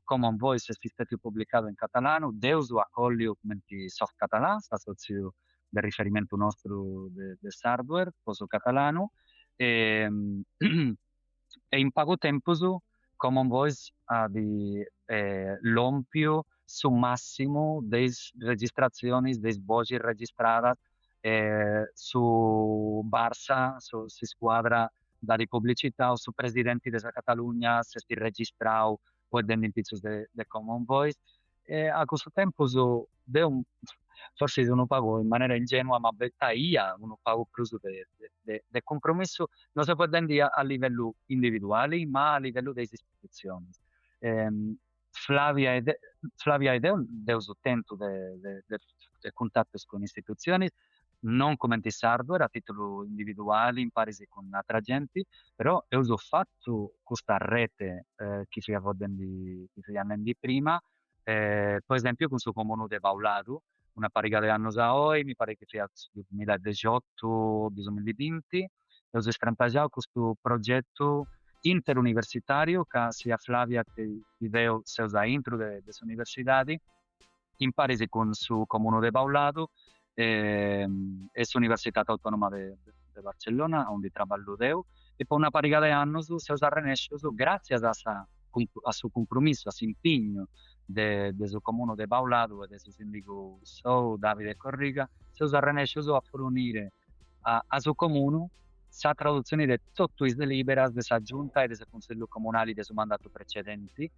Common Voice è stato pubblicato in catalano, Deus lo accoglie come soft català, sta sozio del riferimento nostro del hardware, poso catalano, e in poco tempo Common Voice ha l'ampio su massimo delle registrazioni, delle voci registrate su Barça, su squadra da di pubblicità o su presidenti della Catalogna, se si registrano poi dentro il pezzo del Common Voice. E a questo tempo forse non pago in maniera ingenua, ma io non pago più del compromesso, non si può dire a livello individuale, ma a livello delle istituzioni. Flavia ed io attento del contatto con istituzioni, non come hardware a titolo individuale, in parisi con altra gente, però ho fatto questa rete che si hanno di prima, per esempio con il suo comune di Baulado, una pariga di anni oggi, mi pare che sia 2018-2020, ho sfrantagiato questo progetto interuniversitario che sia Flavia che io se usa intro delle università, in parisi con il suo comune di Baulado, e l'Università Autonoma di Barcellona, dove lavoro io, e poi una pariga di anni si usa Renescio, grazie a suo compromesso, a suo impegno del suo comune di Baulado e del suo sindaco Davide Corriga, si usa Renescio a fornire a suo comune la traduzione di tutte le delibere della giunta e del consiglio comunale del suo mandato precedente.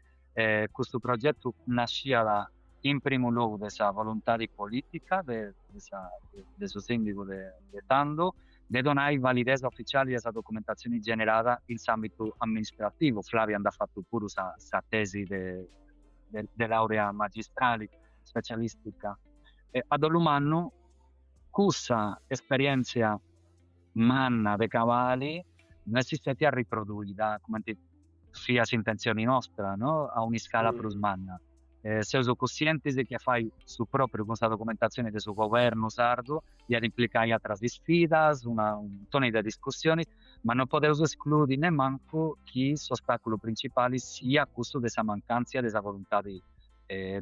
Questo progetto nasceva in primo luogo della volontà di politica del suo sindaco di Tando, di donare validezza ufficiale alla documentazione generata in ambito amministrativo. Flavia ha fatto pure la tesi di laurea magistrale specialistica. Ad all'umano cussa esperienza manna de cavali non esiste a riproduida come sia intenzione nostra, no? A un'escala plus manna. Se uso coscienti che fai su proprio questa documentazione del suo governo sardo, gli implicai altre sfidas, un tono di discussioni, ma non potevo escludere nemmeno che il ostacolo principale sia questo della mancanza della volontà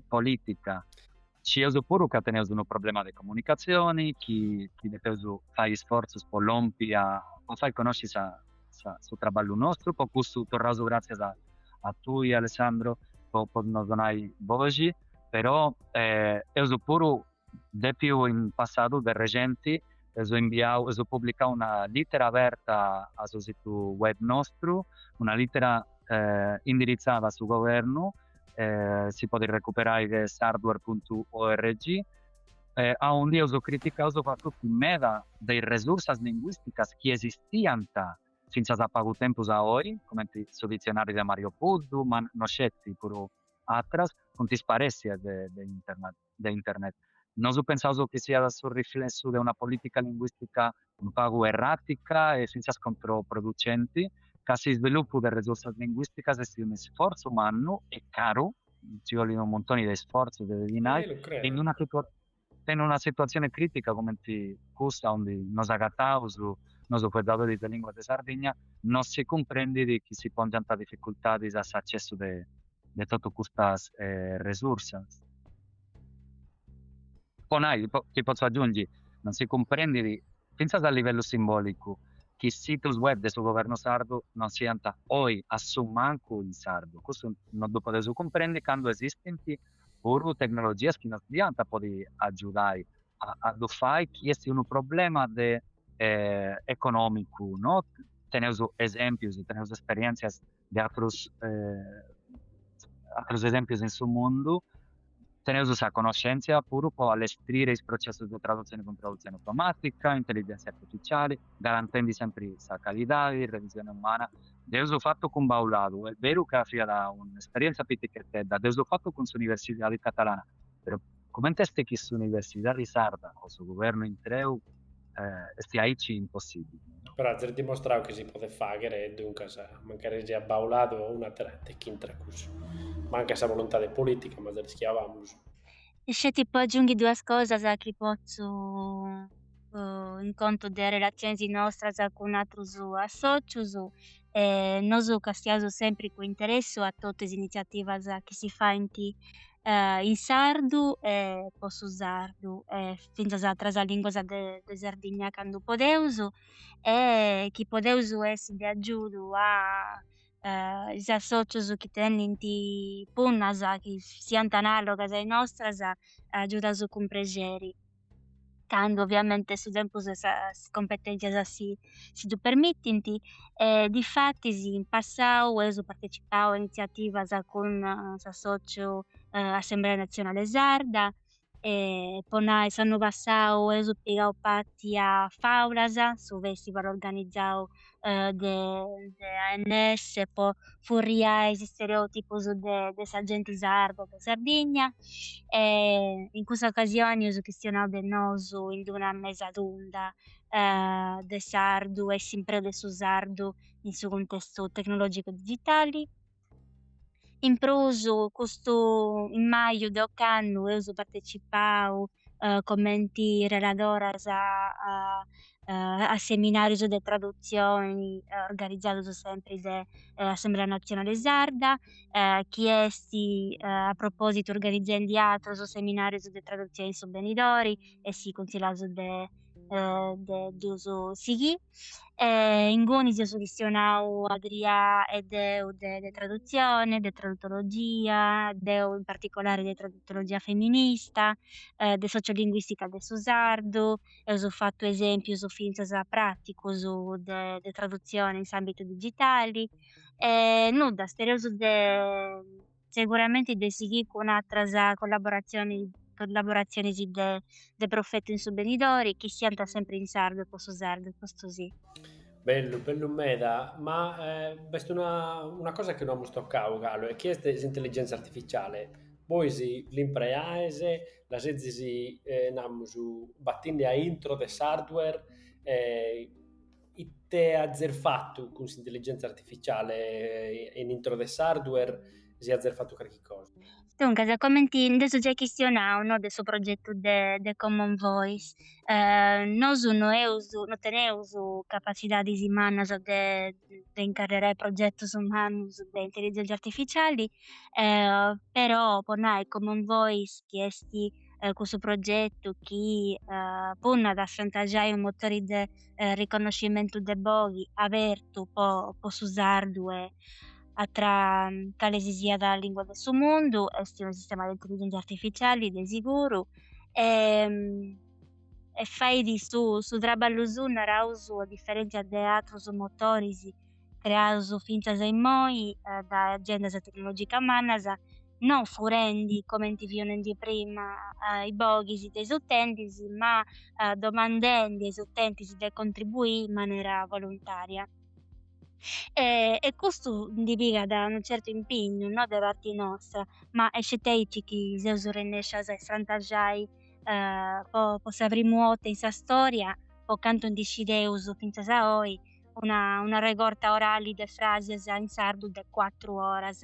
politica. Ci uso pure che tenemos un problema di comunicazioni, che deve fare sforzi per l'ompia, o fai conoscere su trabalho nostro, per questo tornato grazie a tu e Alessandro per nos donare voci, però uso pure di più in passato, del recente, ho pubblicato una lettera aperta sul sito web nostro, una lettera indirizzata sul governo, si può recuperare sardware.org, a un dia ho criticato il fatto che meda delle risorse linguistiche che esistevano senza poco tempo a oggi, come il dizionario di Mario Puddu, ma non scetti pure altre, con disparessi di internet. Non ho pensato che sia sul riflesso di una politica linguistica un po' erratica e senza controproducenti, che si sviluppo delle risorse linguistiche è un sforzo umano e caro, ci vogliono un montone di sforzi da dinari, in una situazione critica come questa, dove non agattavo su nostro predador de lingua de Sardegna, non si comprende che si pongono tante difficoltà all'accesso di tutte queste risorse. Poi ti posso aggiungere, non si comprende, pensate a livello simbolico, che i siti web del suo governo sardo non siano oggi assumanco in sardo. Questo non lo potete comprendere quando esistono pure tecnologie che non dianta può aiutare a fare che è un problema econômico, no? Temos exemplos, temos experiências de outros exemplos em seu mundo. Temos a conoscenza pure per allestire il processo di traduzione con traduzione automatica, intelligenza artificiale, garantendo sempre la qualità e revisione umana. Devo fatto con Baulado, è vero che ha un'esperienza piccola, devo fatto con l'Università Catalana, però come teste che l'Università di Sarda o il governo in Treu stia impossibile. Però ha dimostrato che si può fare e dunque magari già baulato una tecnica manca essa volontà politica, ma rischiavamo. E se ti può aggiungere due cose che posso in conto delle relazioni nostre con altri associati, noi castiamo sempre con interesse a tutte le iniziative che si fanno in sardo e posso sardo, finza a altre lingue de Sardegna quando podevo, e che podevo essere di aiuto a gli associati che tengono di punnas che siano analoghe alle nostre, aiutano con piacere. Quando ovviamente su tempo le competenze si permettono, difatti in passato ho partecipato a iniziative con l'associo Assemblea Nazionale Sarda, e poi l'anno passato ho piegato parte a Faulasa, su festival organizzato de ANS, poi furia gli stereotipi de gente sardo de Sardegna, e in questa occasione ho questionato del noso in una mesa d'onda de sardo e sempre de su sardo in suo contesto tecnologico digitale. In proso, questo in maggio di quest'anno ho partecipato come relatore a seminari di traduzioni organizzati sempre dall'Assemblea Nazionale Sarda, chiesti a proposito organizzando altri seminari di traduzioni su Benidori e si consigliato d'uso Sighi. In Goni si questionato Adria e Deu de traduzione, de traduttologia, Deu in particolare de traduttologia femminista, de sociolinguistica de su sardo, e ho fatto esempi su finza pratico su de traduzione in ambito digitali, e nulla, spero sicuramente de seguire con altre collaborazioni de profeti in subvenidori, che siano sempre in sardo, posso sardo, questo sì. Bello Meda, ma questa è una cosa che non abbiamo toccato, Galo, è che è l'intelligenza artificiale. poi si l'impreaese, la si namu su battinde a intro des hardware, ite azer fatto con l'intelligenza artificiale in intro des hardware, si azer fatto qualche cosa. Dunque, se commenti adesso già questionau, no, de su progettu de Common Voice, nosu no eusu no teneusu capacidades mannas de incarrerai progettus mannus de intelligenza artificiali, però po nai Common Voice chi esti, cussu progettu chi, punna d'affrantagiai un motori de, riconoscimentu de boghi abertu po su sardu attra cale si siat lingua de su mundu, est un sistema de intelligenza artificiali de siguru, ehm, e faidi su traballu su naraus a differenzia de atrus motoris creaus finzas a immoi, da agendas tecnologicas mannas, non furendi comente fionendi prima, i boghis de is utentis, ma, domandendi a is utentis de contribuì in manera volontaria. E custu ndi pigat unu certu impignu, no, de parti nostra, ma esceteici chi seus rennescias a isfrantajai, po sa primu 'orta in sa storia, po cantu nd'iscideus finzas a oi una regorta orali de frases in sardu de 4 oras,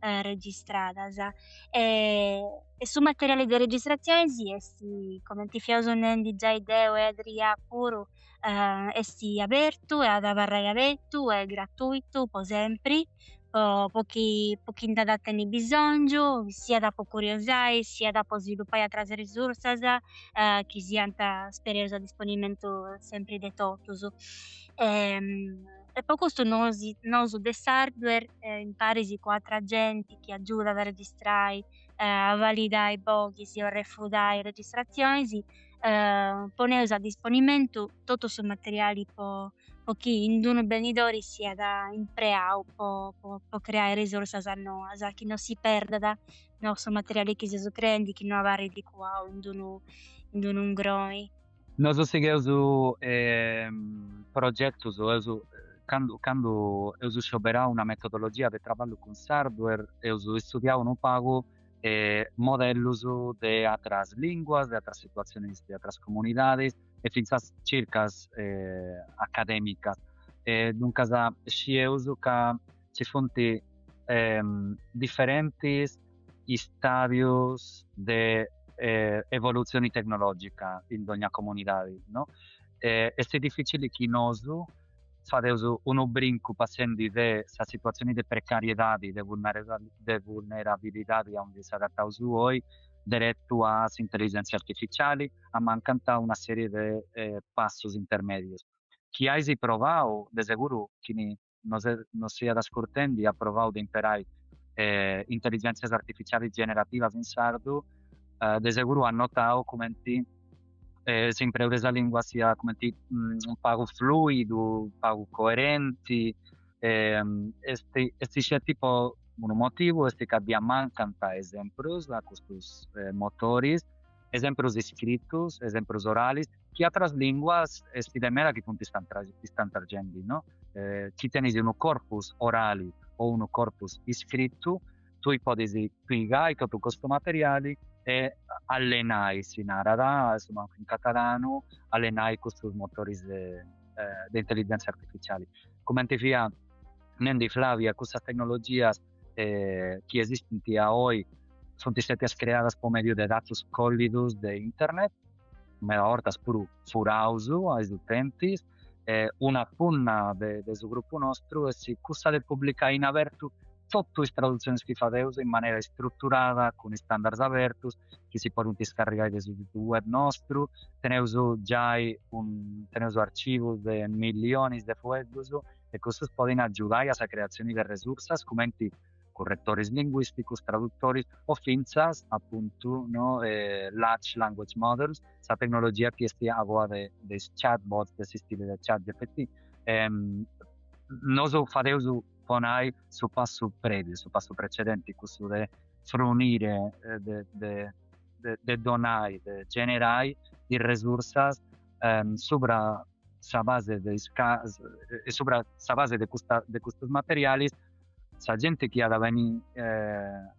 registradas. E su materiale de registrazione si esti, comente fiaus nendi giai deu e Adria puru, esti abertu e ad abarrai abettu e gratuitu po sempri, po chi nd'at tenni bisongiu, sia da po curiosai, sia da po sviluppai atras resursas, chi siant spereus a disponimentu sempri de totus. E po custu nosu de s'hardware, in co atra genti chi aggiudat a registrai, a validai boghis o refudai registrazzionis, poneus a disponimentu totu su materiali po chi in d'unu benidori siat impreau po creare resursas noas, chi non si perdat, no, su materiali chi seus creendi, chi no abarrit licuau in d'unu ingroi. Nosu sigheus progettus eusu candu eusu scioberau una metodologia de traballu cun s'hardware, eusu istudiau unu pagu modellus de atras linguas, de atras situaciones, de atras comunidades, e finzas circas academicas. Duncas scieus ca ci funt differentis istadius de evoluzione tecnologica in d'ogna comunidade, no? Est difficile chi nosu fadeus unu brincu passendi de sa situazioni de precariedade, de vulnerabilidade a onde s'adattaus oi, diretto a intelligenze artificiali, a mancanta una serie de passos intermedios. Chi ais provau, de seguru, chi nos siat ascurtendi, ha provau de imperai intelligenzias artificiali generativas in sardu, de seguru ha notau comenti s'impreu de sa lingua sia comenti un pagu fluidu, pagu coerenti, est sceti po unu motivu est ca dia mancanta exemprus a custus motoris, exemprus iscritus, exemprus oralis, chi atras linguas est de mera chi funt istantargendi, no? Chi tenis unu corpus orali o unu corpus iscrittu, tui podis pigai totu custu materiali e allenai, si narat, insomma, in catalano, allenai custus motoris de intelligenza artificiali. Commente fia nendi Flavia, custas tecnologias chi esistenti a oi sunt stetias creadas po medio de datus collidus de internet, meda hortas puru furausu a is utentis, una punna de su gruppu nostru e si cussa de publicai in abertu totu is traduzziones chi fadeus in manera strutturada, con standards abertus, chi si porunt iscarrigai de su web nostru, teneus giai teneus archivus de millionis de fueddus, e custos podin aggiudai a sa creazione de resursas, commenti correttoris linguisticus, traduttoris, o finzas, appunto, no, large language models, sa tecnologia chi esti agua de chatbots, de sistemi de chat GPT. Nosu fadeus ponai su passu previu, su passu precedenti, cussu de frunire, de donai, de generai di resursas subra sa base de custos materialis, sa gente che ha da venire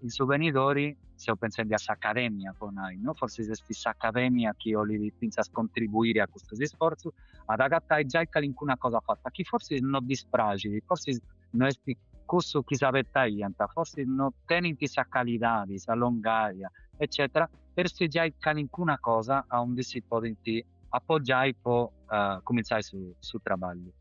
in su venitori, se pensa di essa accademia con noi, no? Forse se stessa accademia che li pensa contribuire a questo sforzo, ad agattare già qualcuna cosa fatta, che forse non dispragi, forse non è questo che sapete taglianta, forse non tiene questa qualità, questa longaia, eccetera, per se già qualcuna cosa a un si può appoggiare può cominciare su trabalho.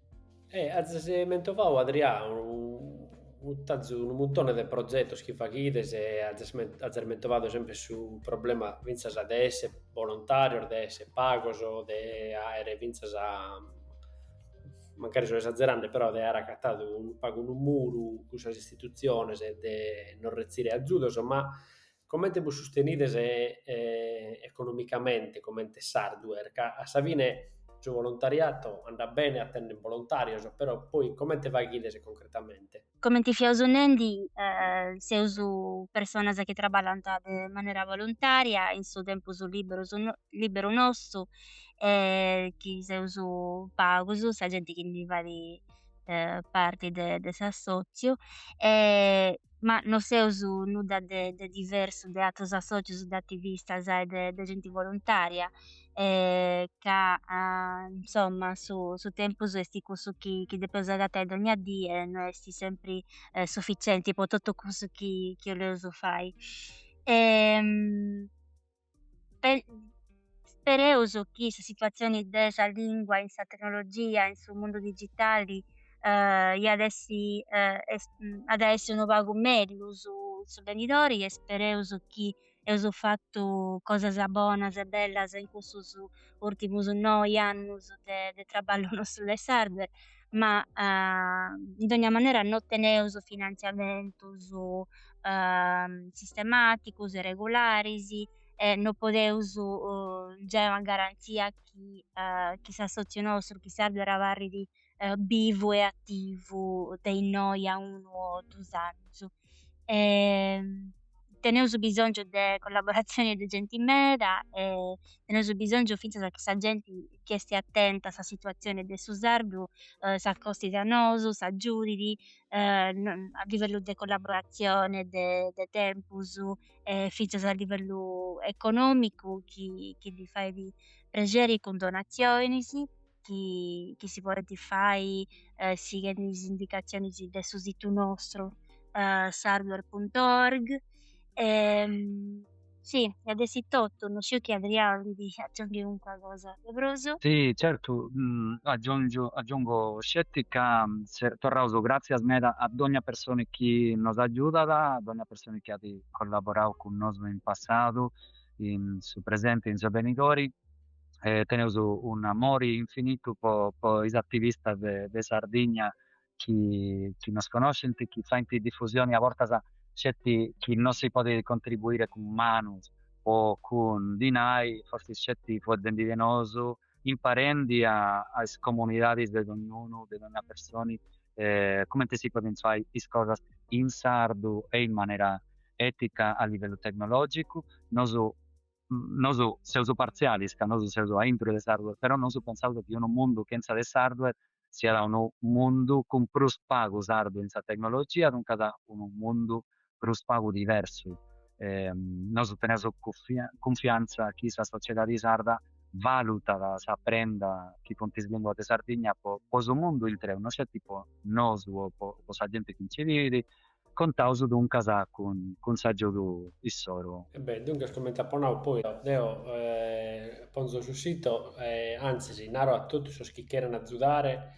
Se mentovau Adriano, un montone de progettos che fachides e azer mentovado sempre su problema vinzas a DS voluntarios, DS pagos o de aere vinzas a magari sono esagerando, però de ara cattado un pago un muru cusas istituziones e de non rezzire aggiudos, ma commente vos sostenides economicamente, commente Sardware, ca a Savine su volontariato anda bene a tenne volontarios, però poi come te vai chiedere concretamente? Come ti fia usunendi, se usu personas che trabalham de maneira voluntaria, in su tempus libero nostru, chi se usu pagus, sa gente chi li vari parti de s'associu, ma non se usu nudda de diversu de atros associus, de attivistas e de genti volontaria, ca insomma su tempus esti cussu chi depeus agatai donnia dì e no esti sempri sufficienti po tottu cussu chi 'oleus fai. Ehm, pe Spereus chi sa situazioni de sa lingua, in sa tecnologia, in su mundu digitali, iat essi at essi unu pagu mellus su benidori e spereus chi eus fattu cosas bonas e bellas in cussus urtimus noi annus de traballu nostru de Sardware, ma in d'ogna manera non teneus finanziamentus sistematicus e regularis e non podeus giai una garanzia chi s'associu nostru, chi Sardware abarridi vivu e attivu dei noi a 1 o 2 annus. Teneus bisongiu de collaborazioni de genti meda e teneus bisongiu finzas che sa genti chi esti attenta a sa situazione de su sardu s'accostit a nosu, s'aggiudidi a livellu de collaborazione, de tempus, finzas a livellu economicu chi li faidi prexeri cun donazionis, chi si podet fai sighet is indicazzionis de su situ nostru sardware.org. Sì, e ad essi tutto, non so che Adriano di aggiungi qualcosa. Dobroso? Sì, certo, aggiungo scettica, torrauso, grazie meda a ogni persona che nos aiuta, ad ogni persona che ha collaborato con noi in passato, su presente, in suoi genitori, teneus un amore infinito per gli attivisti de Sardegna che nos conoscono, che fanno diffusione a volte certi che non si può contribuire con manus o con dinai, forse certi può vendere noso, imparando a comunidades de ognuno, de ogni persona, come si può fare le cose in sardo e in maniera etica a livello tecnologico. Nosu seus parzialis, ca nosu seus a intro de s'hardware, però nosu pensaus che unu mundu chenza de s'hardware siat unu mundu cun prus pagu sardu in sa tecnologia, duncas unu mundu prus pagu diversu. Nosu teneus confianza chi sa sociedade sarda valuta sa prenda chi puntis lingua de Sardigna po su mundu intreu, non c'è tipo nosu o po sa gente chi ci vivi, contaus duncas cun s'aggiudu issoro. Dunque commenta ponau poi deo ponzo sul sito, anzi si naro a tutti sos chi chieran azzudare,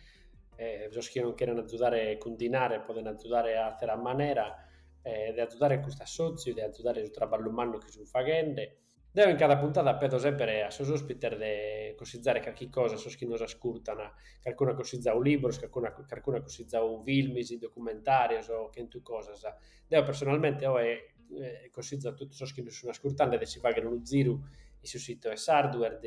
sos chi non chieran azzudare con dinare, poden azzudare a terra manera, de azzudare questa sozio, de azzudare su traballo umano che su faghende. Deo in cada puntata pedo sempre a sos ospiter de cosizzare qualche cosa, sos chi nos ascoltano, qualcuno cosizza un libro, qualcuno cosizza un film, documentari, o che tu cosa. Deo personalmente ho cosizza tutti sos chi nos sono ascoltando e si fagano uno giro il suo sito è Sardware,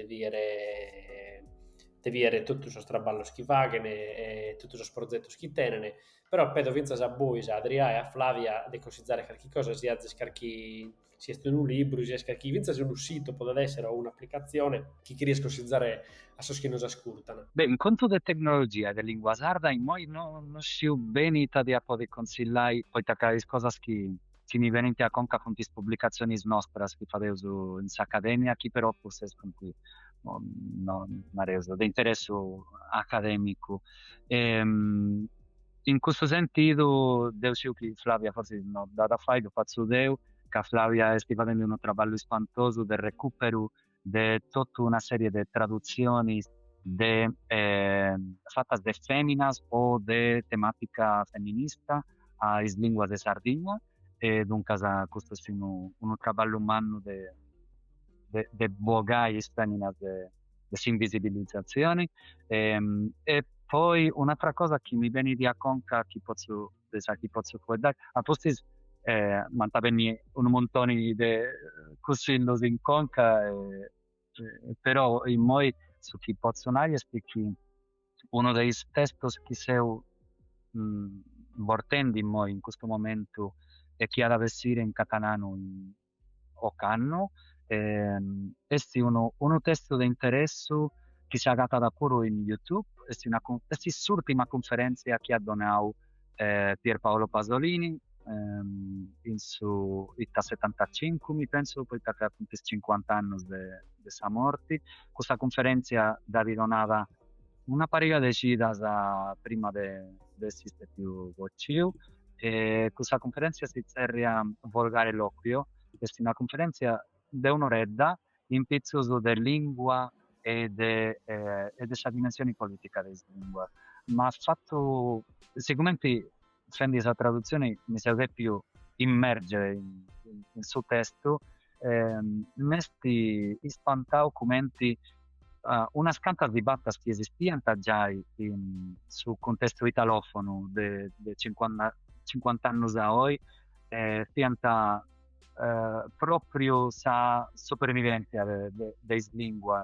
devi avere tutto questo straballo schivagene e tutto questo progetto schitenene, però pedo vinza a Bois, a Adria e a Flavia di considerare qualche cosa sia scarchi sia in un libro, sia scarchi vinza su un sito, può essere, o un'applicazione che riesco a considerare a so che non si ascoltano. Beh, in conto di tecnologia e di lingua sarda, in moi non sciu bene Italia di consigliare, poi taccare cose che mi venite a conca con tis pubblicazioni nostras che fadevo in accademia, chi però fosse con cui non mareso, di interesse accademico. In questo sentito, devo che Flavia forse no, da fai, lo faccio Deu, che Flavia sta facendo un lavoro spantoso del recupero di tutta una serie di traduzioni fatte de feminas o de tematica femminista a lingua de Sardegna e dunque questo è un lavoro umano de bogai feminas de invisibilizzazione e poi un'altra cosa che mi viene di a conca che posso dare a posti mantavenni un montone di consigli in conca però in moi su chi posso nare è che uno dei testi che seu vortendi in moi in questo momento e che ha da vestire in catalano o canno è uno testo di interesse che si è agato da puro in YouTube è l'ultima conferenza che ha donato Pierpaolo Pasolini in su Itta 75 mi penso poi perché appunto 50 anni di sua morte questa conferenza da ridonata una pariga decida prima di esistere più Vocciu e questa conferenza si serve volgare l'occhio è una conferenza di un'oretta in pezzi di lingua e della dimensione politica della lingua ma ha fatto sicuramente fendi questa traduzione mi serve più immergere in suo testo mesti spantau commenti una scanta di battaglie che esistiano già sul contesto italofono di 50 anni da oggi pianta proprio sa sopravvivenza delle lingue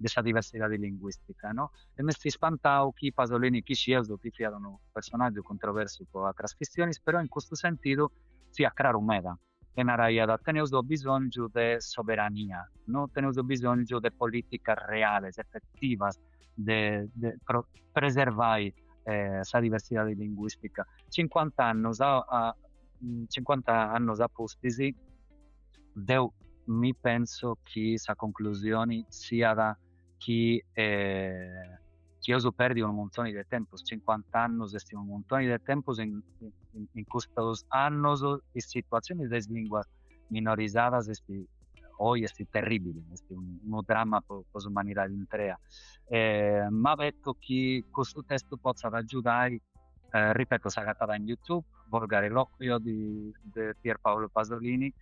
della diversità linguistica, no? E mi sti spantau chi Pasolini, chi Sceldo, chi erano un personaggio controverso con altre questioni, però in questo sentito si ha creato un meta. E naraia tenemos bisogno di soberania, no? Tenemos bisogno di politica reale, effettiva, di preservare la diversità linguistica. 50 anni a postisi, mi penso che la conclusione sia da chi io perdi un montone di tempo, 50 anni è un montone di tempo in questi anni e situazioni di lingua minorizzata oggi è terribile, è un dramma per l'umanità intera. Ma detto che questo testo possa aiutare, ripeto, si è agattata in YouTube, volgare l'occhio di Pierpaolo Pasolini,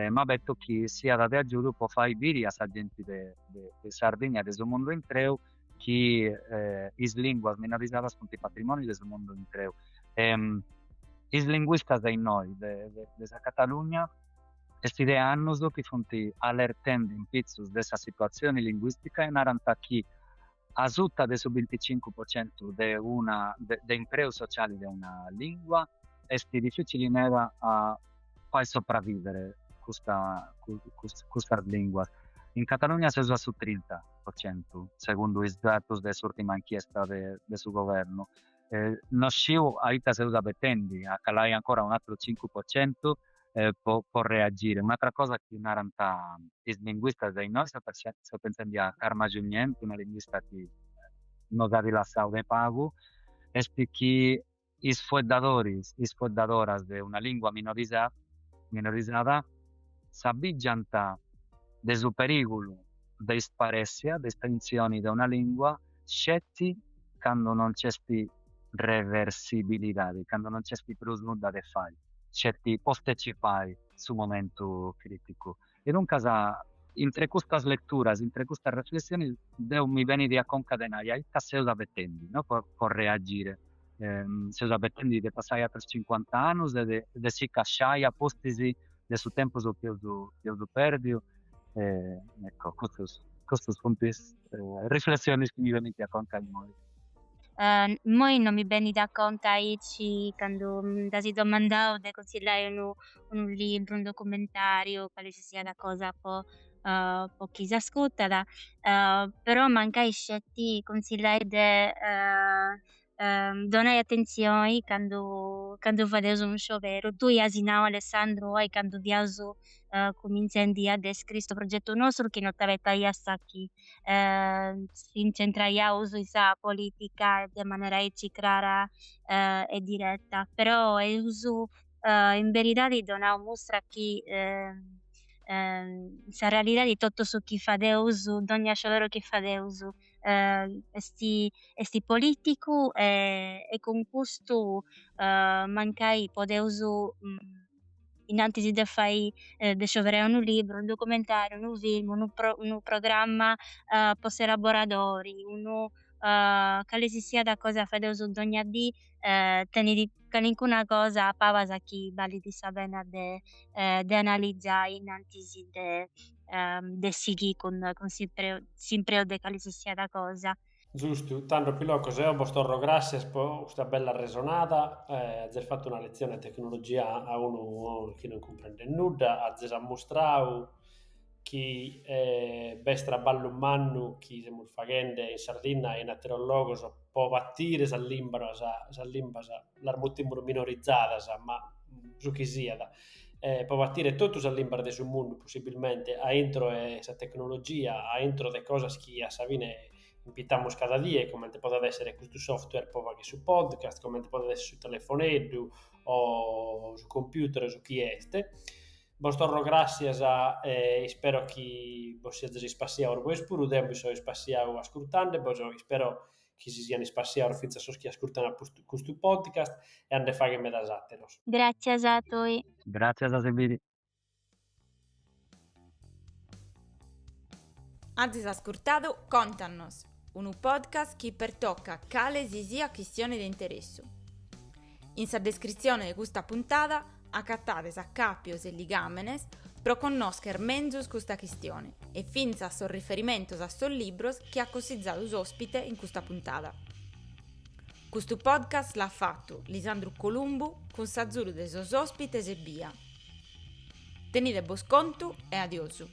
ma detto che sia da aiuto può fare viri a gente di Sardegna e del mondo intero che is linguas minorizadas sunt i patrimoni del mondo intero. Is linguistas de noi, de Catalunya, estide annos che fonti alertendo in pizzus dessa situazione linguistica e naranta che a sutta del 25% de impreu sociali di una lingua esti difficili nera a far sopravvivere questa lingua. In Catalogna si usa su 30%, secondo i dati dell'ultima inchiesta del suo governo. Non sciu a Ita si usa betendi, a calai ancora un altro 5% può reagire. Un'altra cosa che naranta i linguisti dei nostri, se pensando a Karma Jugnent, una linguista che non ha rilassato de pago, è che i sfoddadoras di una lingua minorizzata s'abbigianta del suo pericolo di sparessia, di estinzione di una lingua, scetti quando non c'è reversibilità, quando non c'è più nulla da fare, scetti postecipare sul momento critico. E dunque, in queste letture, in queste riflessioni, mi viene di concatenare, e se usa bettendi, no? Per reagire. Se usa bettendi di passare per 50 anni, di si casciare a postisi del suo tempo più perdio. Ecco, questo questi punti riflessioni che mi vengono a conto di noi. Moi non mi beni da conta aici quando da si domandavo de consigliare un libro, un documentario, quale ci sia da cosa po chi s'ascoltala, però mancai scetti consigliare de donare attenzione quando fadeso un sciopero. Tu iasinao Alessandro ai quando diaso comincendi a descrire sto progetto nostro che non t'aveva iasaki si incentraiau sa politica de maniera clara e diretta, però uso in verità di donau mostra chi sa realidà di tutto su chi fadeusu, d'ogna sciolero chi fadeusu esti politicu e con custu mancai podeusu innanti de fai de sciovere unu libro, un documentario, unu film, unu programma post elaboradori, cale si sia da cosa fadeusu d'ogna dì tenidi calincuna cosa pavas a chi vali di sabena de analizzai innanti de sighi con simpreo de cale si sia da cosa. Giusto, tanto Piloco, se ho postorro grazie per questa bella resonata, aver fatto una lezione di tecnologia a uno che non comprende nulla, aver mostrato che bestra ballo umano, che siamo facendo in Sardegna e in Aterologo, può partire dall'imba, l'armutimuro minorizzata, ma su chi sia, può partire tutto dall'imba del mondo, possibilmente, a entro questa tecnologia, a entro le cose che a Savine impitamos cada día, come pode essere questo software poi che su podcast, come pode essere su telefonetto o su computer o su chi este. Vos torno gracias spero che vos siate spassiato voi pure, tempo sono spassiato ascoltando, poi spero che si siano spassiato finza so che ascoltano questo podcast e ande fare me da satteros. Grazie a toi. Grazie a Sebiri. Antes ascoltato Contanos, un podcast che pertocca cale si sia questione di interesse. In sa descrizione di questa puntata accattate a capios e ligamenes pro conoscer menzus questa questione e finza sul riferimento a sul libros che ha cosizzato l'ospite in questa puntata. Questo podcast l'ha fatto Lisandro Columbu con Sazzuru de sos ospites e via. Tenite boscontu e adiosu.